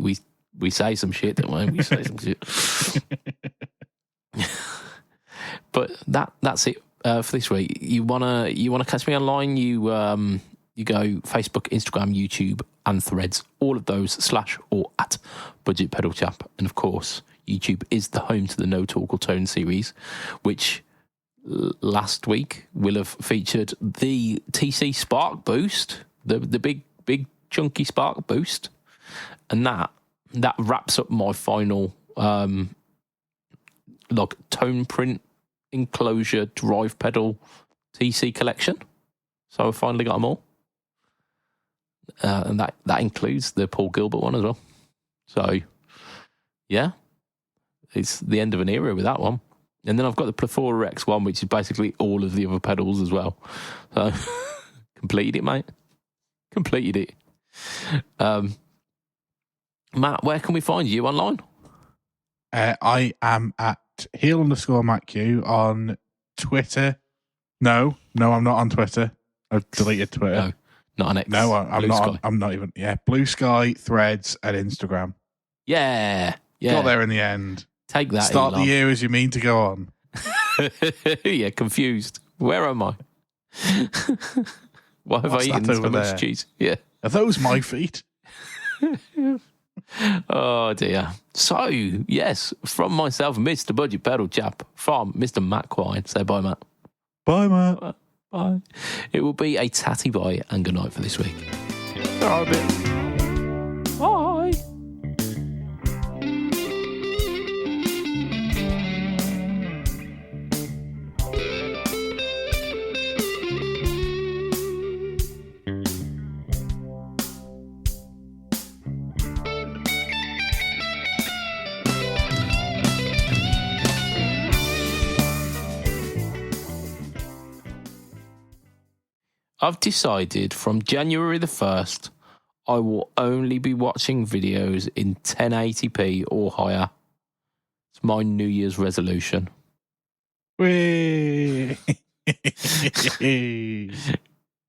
we say some shit, don't we? We say some shit. But that's it for this week. You wanna catch me online? You go Facebook, Instagram, YouTube, and Threads. All of those / or at BudgetPedalChap, and of course, YouTube is the home to the No Talk or Tone series, which last week will have featured the TC Spark Boost, the big chunky Spark Boost, and that wraps up my final tone print enclosure drive pedal TC collection. So I finally got them all, and that includes the Paul Gilbert one as well. So yeah, it's the end of an era with that one. And then I've got the Plethora X one, which is basically all of the other pedals as well. So completed it, mate. Completed it. Matt, where can we find you online? I am at heel_MattQ on Twitter. No, I'm not on Twitter. I've deleted Twitter. No, not on X. No, I'm Blue not. Sky. I'm not even. Yeah, Blue Sky, Threads, and Instagram. Yeah. Got there in the end. Take that. Start Elon. the year as you mean to go on. Yeah, confused. Where am I? Why have What's I eaten that so over much there? cheese? Yeah. Are those my feet? Oh dear. So yes, from myself, Mr. Budget Pedal Chap, from Mr. Matt Quine. Say bye, Matt. Bye, Matt. Bye. It will be a tatty bye and good night for this week. All right, Bye. I've decided from January the 1st, I will only be watching videos in 1080p or higher. It's my New Year's resolution. Whee!